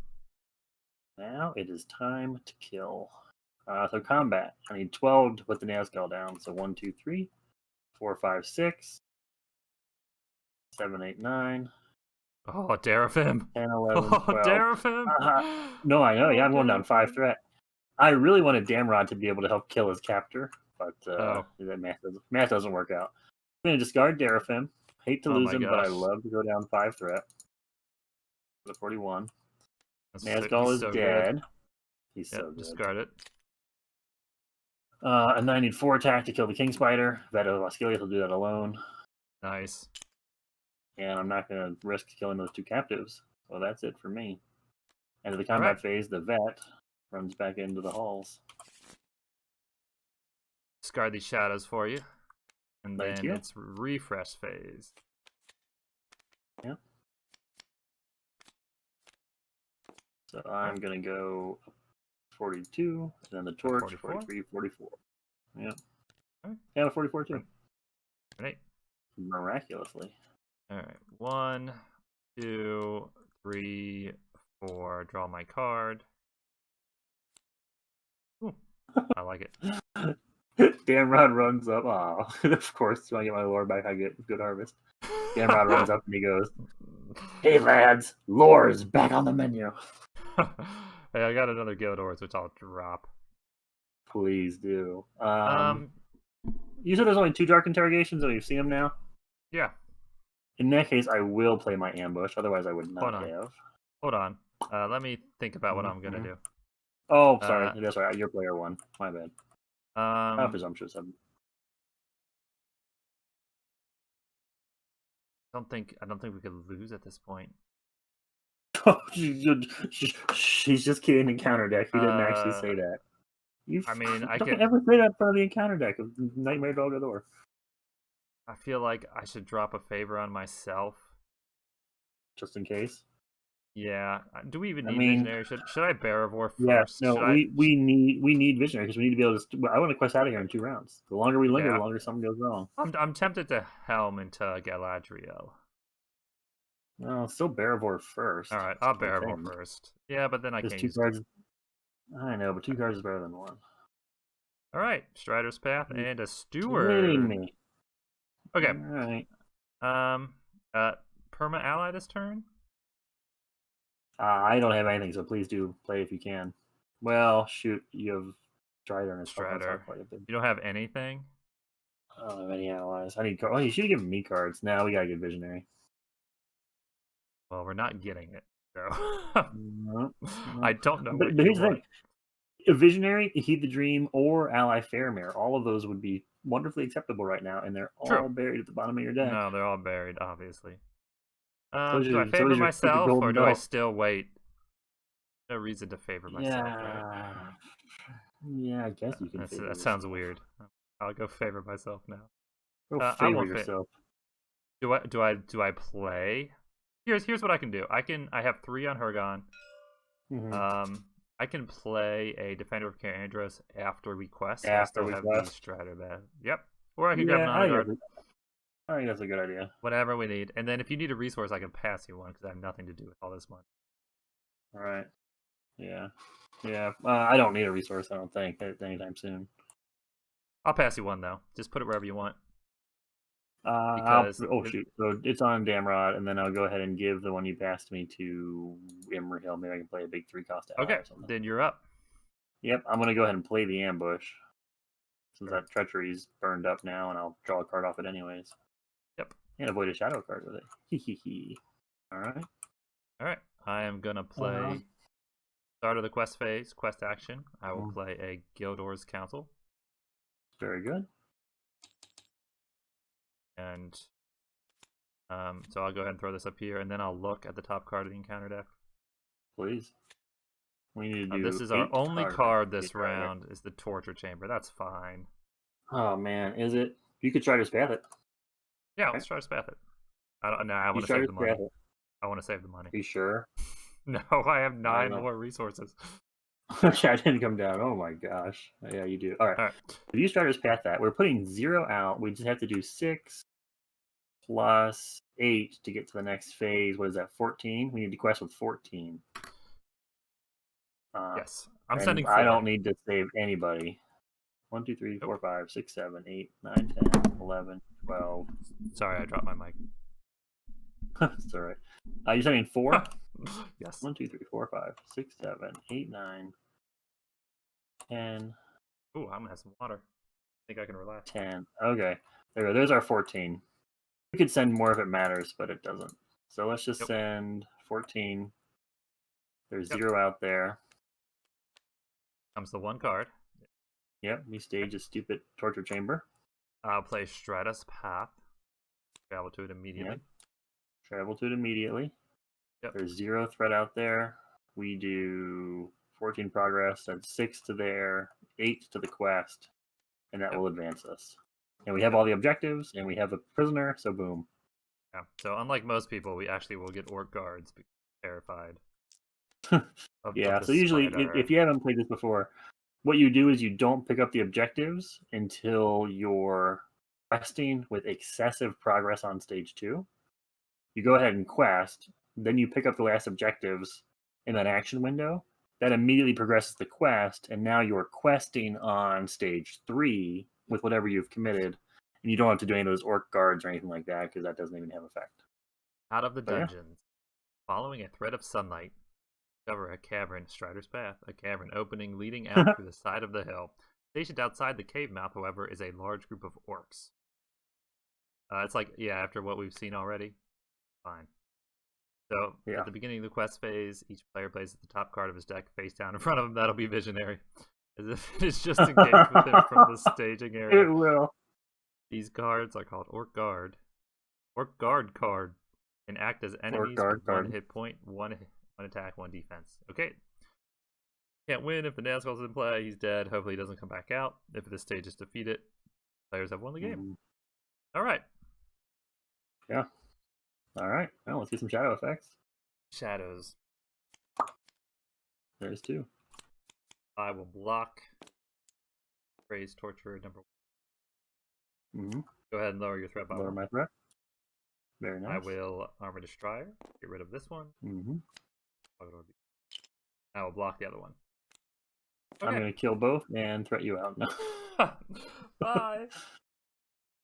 Now it is time to kill. So combat. I need 12 to put the nail scale down. So 1, 2, 3, 4, 5, 6, 7, 8, 9. Oh, Darafim. 10, 11, 12. Darafim. No, I know. Yeah, I'm going down 5 threat. I really wanted Damrod to be able to help kill his captor, but that math doesn't work out. I'm going to discard Darafim. Hate to lose him, but I love to go down 5 threat. For the 41. Nazgul is dead. He's so good. Discard it. And then I need 4 attack to kill the King Spider. Veto Lascilius will do that alone. Nice. And I'm not going to risk killing those 2 captives. So that's it for me. End of the combat phase, the vet runs back into the halls. Discard these shadows for you. And Thank then you. it's refresh phase. Yeah. So I'm going to go 42, and then the torch, 44? 43, 44. Yeah. Right. Yeah, 44 too. Right. Miraculously. All right. 1, 2, 3, 4. Draw my card. Ooh, I like it. Damrod runs up. Oh, of course, when I get my lore back, I get good harvest. Damrod runs up and he goes, "Hey lads, lore's back on the menu." Hey, I got another Gildors, which I'll drop. Please do. You said there's only 2 Dark Interrogations, and we've seen them now? Yeah. In that case, I will play my ambush. Otherwise, I would not have. Hold on. Let me think about what I'm going to do. Oh, sorry. That's right. You're player 1. My bad. How presumptuous of me. I don't think we could lose at this point. She's just kidding. Encounter deck. He didn't actually say that. I don't ever say that in front of the encounter deck of Nightmare Dog Ador. I feel like I should drop a favor on myself, just in case. Yeah. Do we even need Visionary? Should I Barivore first? Yeah. No. We need Visionary because we need to be able to. I want to quest out of here in 2 rounds. The longer we linger, the longer something goes wrong. I'm tempted to Helm into Galadriel. No, still Barivore first. All right, I'll Barivore first. Yeah, but then I can't. 2 cards. I know, but 2 cards is better than 1. All right, Strider's Path and a Steward. Kidding me. Okay. All right. Perma ally this turn. I don't have anything, so please do play if you can. Well, shoot, you have Strider and Strider. You don't have anything. I don't have any allies. I need. Oh, you should have given me cards. Now we gotta get Visionary. Well, we're not getting it. So no. I don't know. But here's the thing: a Visionary, Heed the Dream, or Ally Faramir, all of those would be wonderfully acceptable right now, and they're all buried at the bottom of your deck. No, they're all buried, obviously. Do I favor myself, or do I still wait? No reason to favor myself, right? Yeah, I guess you can. That sounds weird. I'll go favor myself now. Go favor yourself. Do I play? Here's what I can do. I have 3 on Hergon. Mm-hmm. I can play a Defender of Kaer Andros after we quest. After I still have the Strider bad. Yep. Or I can grab an Honor Guard. I think that's a good idea. Whatever we need. And then if you need a resource, I can pass you one because I have nothing to do with all this money. All right. Yeah. Yeah. I don't need a resource, I don't think, anytime soon. I'll pass you one, though. Just put it wherever you want. Shoot. So it's on Damrod, and then I'll go ahead and give the one you passed me to Immerhill. Maybe I can play a big 3-cost ally or something. Then you're up. Yep, I'm going to go ahead and play the ambush. Since that treachery's burned up now, and I'll draw a card off it anyways. Yep. And avoid a shadow card with it. Hee. All right. All right. I am gonna play start of the quest phase, quest action. I will play a Gildur's Council. Very good. And so I'll go ahead and throw this up here, and then I'll look at the top card of the encounter deck. Please. We need to do. This is our only cards. card this round. Is the Torture Chamber. That's fine. Oh man, is it? You could try to spath it. Yeah, let's try to spath it. I don't know. I want to try save to the money. spath it. I want to save the money. Are you sure? No, I have 9 more resources. Okay, I didn't come down. Oh my gosh. Yeah, you do. All right. If you start to path that, we're putting 0 out. We just have to do 6 plus 8 to get to the next phase. What is that? 14. We need to quest with 14. Yes, I'm sending 4. I don't need to save anybody. 1, 2, 3, 4, 5, 6, 7, 8, 9, 10, 11, 12. Sorry, I dropped my mic. It's all right. You're sending 4? Yes. 1, 2, 3, 4, 5, 6, 7, 8, 9, 10. Ooh, I'm gonna have some water. I think I can relax. 10. Okay. There we go. There's our 14. We could send more if it matters, but it doesn't. So let's just send 14. There's 0 out there. Comes the 1 card. Yep, we stage a stupid torture chamber. I'll play Stratus Path. Travel to it immediately. Yep. Travel to it immediately. Yep. There's 0 threat out there. We do 14 progress. That's 6 to there, 8 to the quest, and that will advance us. And we have all the objectives, and we have a prisoner, so boom. Yeah. So unlike most people, we actually will get orc guards because we're terrified. Yeah, so usually, if you haven't played this before, what you do is you don't pick up the objectives until you're questing with excessive progress on stage 2. You go ahead and quest, then you pick up the last objectives in that action window. That immediately progresses the quest, and now you're questing on stage 3 with whatever you've committed, and you don't have to do any of those orc guards or anything like that because that doesn't even have effect. Out of the dungeons, following a thread of sunlight, discover a cavern, Strider's Path, a cavern opening leading out through the side of the hill. Stationed outside the cave mouth, however, is a large group of orcs. It's like, after what we've seen already, fine. So, at the beginning of the quest phase, each player places the top card of his deck face down in front of him. That'll be Visionary. As if it is just engaged with him from the staging area. It will. These cards are called Orc Guard. Orc Guard card and act as enemies with 1 hit point, 1 attack, 1 defense. Okay. Can't win if the Nazgul's in play. He's dead. Hopefully he doesn't come back out. If this stage is defeated, players have won the game. All right. Yeah. All right. Well, let's get some shadow effects. Shadows. There's 2. I will block Praise Torture number 1. Go ahead and lower your threat by Lower 1. my threat. Very nice. I will Armor Destroyer. Get rid of this one. I will block the other one. Okay. I'm going to kill both and threat you out. No. Bye.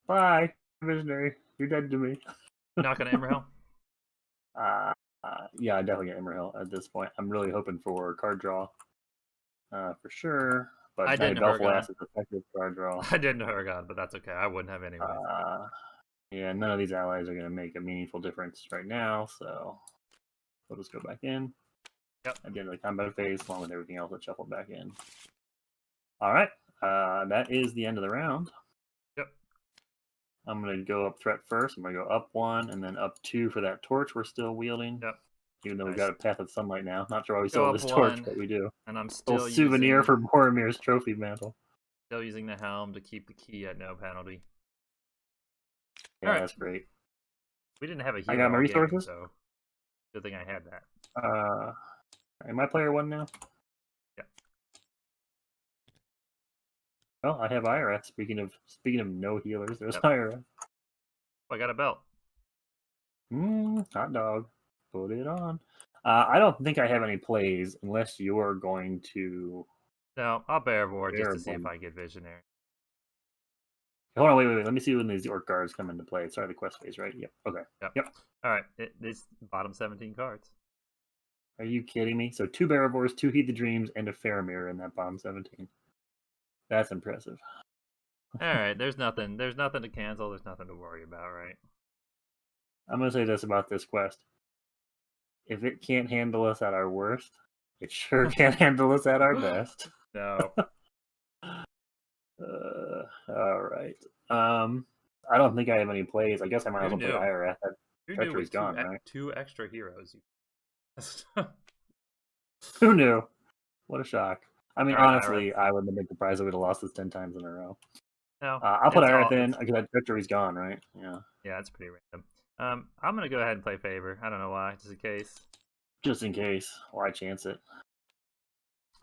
Bye, Visionary. You're dead to me. Not going to Emerhill? Yeah, I definitely get Emerhill at this point. I'm really hoping for card draw. For sure. But I didn't Belfast is effective card draw. I didn't Huragon, but that's okay. I wouldn't have anyways. Yeah, none of these allies are going to make a meaningful difference right now, so we'll just go back in. Yep. At the end of the combat phase, along with everything else that's shuffled back in. All right. That is the end of the round. Yep. I'm going to go up threat first. I'm going to go up 1 and then up 2 for that torch we're still wielding. Yep. Even though we've got a Path of Sunlight now. Not sure why we still have this torch, but we do. And I'm still a souvenir for Boromir's trophy mantle. Still using the helm to keep the key at no penalty. Yeah, that's great. We didn't have a hero. I got my resources. Game, so good thing I had that. Am I player 1 now? Yeah. Well, I have IRS. Speaking of no healers, there's IRS. I got a belt. Hot dog. Put it on. I don't think I have any plays unless you're going to. No, I'll bear war just to see if I get Visionary. Hold on, wait. Let me see when these orc guards come into play. Sorry, the quest phase, right? Yep. Okay. Yep. All right. It's bottom 17 cards. Are you kidding me? So 2 Barivores, 2 Heed the Dreams, and a Faramir in that bottom 17. That's impressive. All right. There's nothing to cancel. There's nothing to worry about, right? I'm going to say this about this quest. if it can't handle us at our worst, it sure can't handle us at our best. No. All right. I don't think I have any plays. I guess I might as well play knew? Irath. That Who knew treachery's with gone, right? two extra heroes? Who knew? What a shock. I mean, All right, honestly, I wouldn't have been surprised if we'd have lost this 10 times in a row. No, I'll put it's Irath all- in it's- because that treachery's gone, right? Yeah. Yeah, it's pretty random. I'm gonna go ahead and play favor. I don't know why, just in case. Just in case. Why chance it?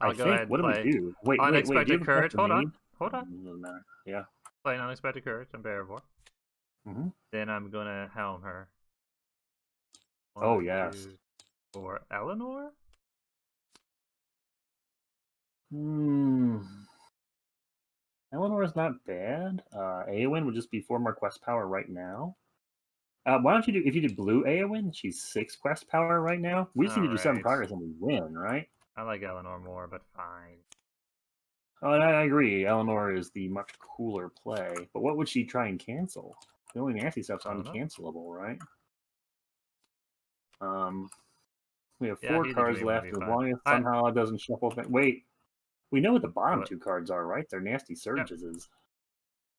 I'll I go think. ahead and What do we play do? Wait. Do Unexpected you have a Courage. question Hold for me? on. Doesn't matter. Yeah. Play an Unexpected Courage on Bearivore. Mm-hmm. Then I'm gonna helm her. Oh, yes. For Eleanor? Eleanor's not bad. Eowyn would just be 4 more quest power right now. Why don't you do, if you did blue Eowyn, she's 6 quest power right now. We just need to do 7 Alright. progress and we win, right? I like Eleanor more, but fine. Oh, and I agree. Eleanor is the much cooler play. But what would she try and cancel? The only nasty stuff's I don't know. uncancelable, right? We have Yeah, 4 Healy cards Dream would left. be As fine. long as somehow it doesn't shuffle. Wait, we know what the bottom What? 2 cards are, right? They're nasty surges.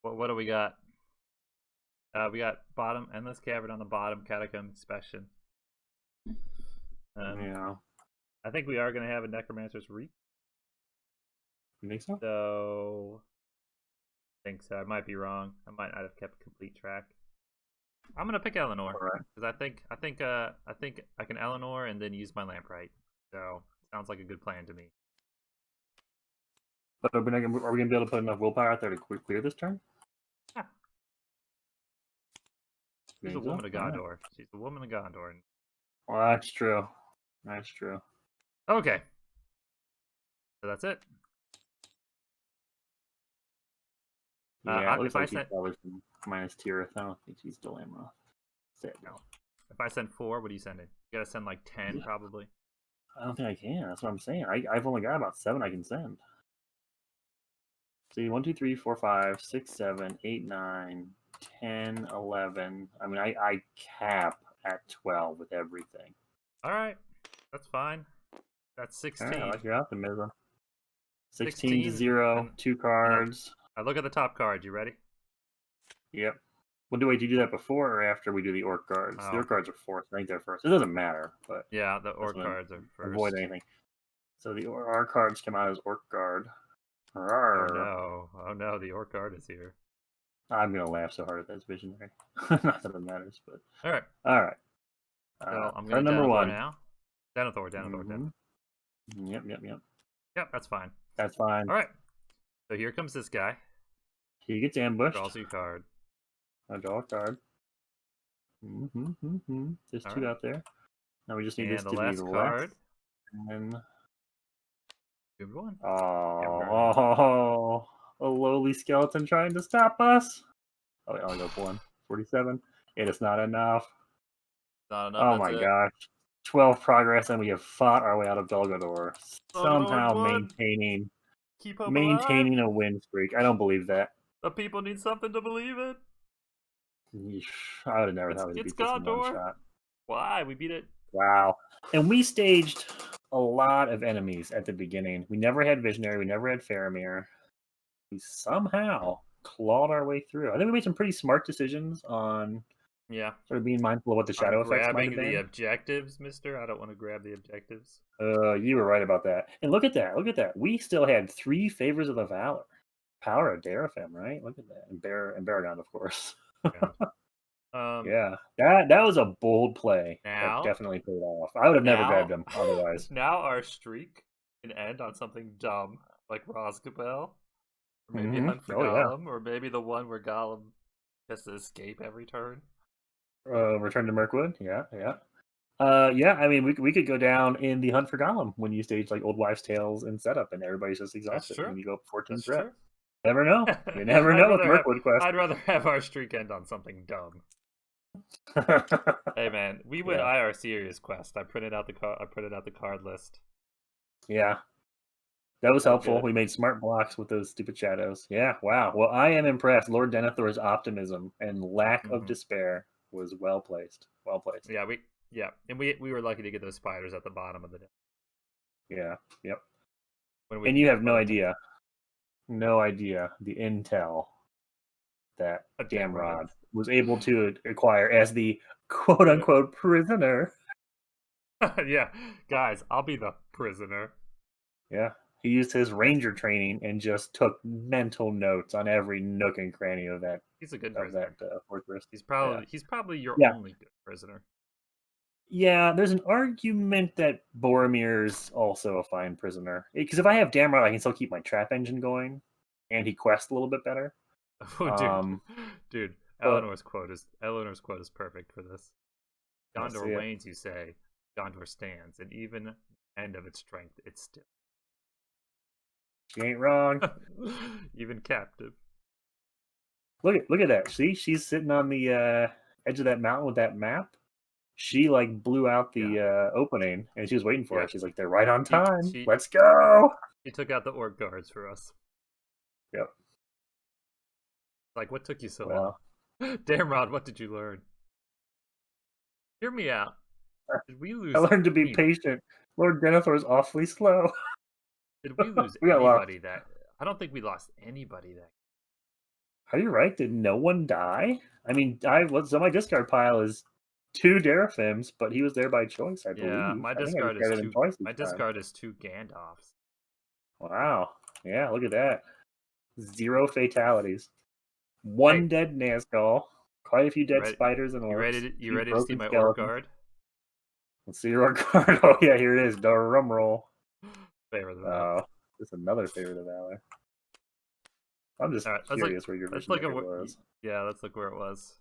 What do we got? We got bottom Endless Cavern on the bottom, Catacomb Inspection. Yeah. I think we are gonna have a Necromancer's Reap. You think so? So I think so. I might be wrong. I might not have kept complete track. I'm gonna pick Eleanor because I think I can Eleanor and then use my Lampright. So sounds like a good plan to me. But are we going to be able to put enough willpower out there to clear this turn? Yeah. She's a woman of Gondor. She's a woman of Gondor. Well, that's true. That's true. Okay. So that's it. Yeah, it looks if I like she's sent probably from minus Tirith. I don't think she's still Amroth. no. If I send 4, what are you sending? You gotta send like 10 probably. I don't think I can. That's what I'm saying. I've only got about 7 I can send. See, 1, 2, 3, 4, 5, 6, 7, 8, 9, 10, 11. I mean, I cap at 12 with everything. All right, that's fine. That's 16. All right, I like your optimism. 16 to 0, and 2 cards. I look at the top card. You ready? Yep. Well, do you do that before or after we do the orc cards? Oh. The orc cards are fourth. I think they're first. It doesn't matter, but Yeah, the orc cards are first. avoid anything. So our cards come out as orc guard. Oh no, the orc card is here. I'm gonna laugh so hard at this visionary. Not that it matters, but all right. So I'm gonna number 1 now. Denethor. Yep. Yep, that's fine. That's fine. All right. So here comes this guy. He gets ambushed. Draws you a card. I draw a card. There's All 2 right. out there. Now we just need And this the to last be card. left. And Good one. oh, a lowly skeleton trying to stop us. Oh, I only got 1. 47. It is not enough. Not enough. Oh my gosh. 12 progress, and we have fought our way out of Dol Guldur. Somehow Keep hope maintaining a win streak. I don't believe that. The people need something to believe in. Yeesh, I would have never thought we'd beat this in 1 shot. Why? We beat it. Wow. And we staged a lot of enemies at the beginning. We never had Visionary. We never had Faramir. We somehow clawed our way through. I think we made some pretty smart decisions on sort of being mindful of what the shadow effects might have been. Grabbing the objectives, mister. I don't want to grab the objectives. You were right about that. And look at that. We still had 3 Favors of the Valor. Power of Darafem, right? Look at that. And Baragon, of course. Yeah. That was a bold play. That definitely paid off. I would have never grabbed him otherwise. Now our streak can end on something dumb, like Rosgabel. Or maybe Hunt for Gollum, or maybe the one where Gollum has to escape every turn. Return to Mirkwood, yeah. I mean, we could go down in the Hunt for Gollum when you stage like Old Wives' Tales and setup, and everybody's just exhausted when you go up 14 threat. Never know. You never know with Mirkwood Quest. I'd rather have our streak end on something dumb. Hey man, we went IR Serious Quest. I printed out the card list. Yeah. That was helpful. Good. We made smart blocks with those stupid shadows. Yeah, wow. Well, I am impressed. Lord Denethor's optimism and lack of despair was well placed. Well placed. Yeah, Yeah, and we were lucky to get those spiders at the bottom of the deck. Yeah, yep. When we And you have no idea the intel that Damrod was able to acquire as the quote-unquote prisoner. Yeah, guys, I'll be the prisoner. Yeah, he used his ranger training and just took mental notes on every nook and cranny of that. He's a good prisoner. Fortress. He's probably your only good prisoner. Yeah, there's an argument that Boromir's also a fine prisoner. Because if I have Damrod, I can still keep my trap engine going, and he quests a little bit better. Oh, dude, Eleanor's quote is perfect for this. Gondor wanes, you say. Gondor stands, and even end of its strength, it's still. She ain't wrong. Even captive. Look at that. See, she's sitting on the edge of that mountain with that map. She like blew out the opening, and she was waiting for it. She's like, "They're right on time. Let's go." She took out the orc guards for us. Yep. Like, what took you so long? Damrod, what did you learn? Hear me out. Did we lose? I learned to be patient. Lord Denethor's awfully slow. Did we lose anybody that? I don't think we lost anybody that. Are you right? Did no one die? I mean, so my discard pile is 2 Deraphims, but he was there by choice, I believe. Yeah, my discard is 2 Gandalfs. Wow. Yeah, look at that. 0 fatalities. 1 dead Nazgul. Quite a few dead spiders and orcs. You ready to see my orc guard? Let's see your orc guard. Oh yeah, here it is. Drum roll. Favorite of Valor. Just another favorite of Valor. I'm just curious where your vision was. Yeah, let's look where it was.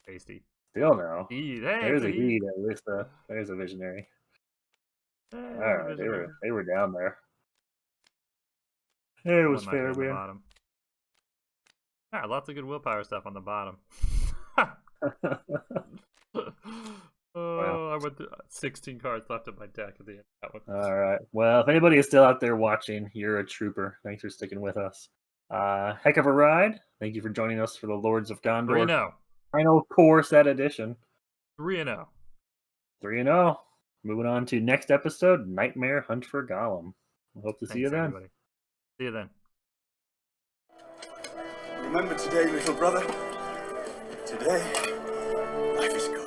Tasty. Still no. There's a heat at least. There's a visionary. All right, they were down there. It was fair, man. Yeah, lots of good willpower stuff on the bottom. I went through 16 cards left in my deck at the end of that one. All right. Well, if anybody is still out there watching, you're a trooper. Thanks for sticking with us. Heck of a ride. Thank you for joining us for the Lords of Gondor. 3-0. Final core set edition. 3-0. 3-0. Moving on to next episode, Nightmare Hunt for Gollum. We hope to see you then. Everybody. See you then. Remember today, little brother. Today, life is good.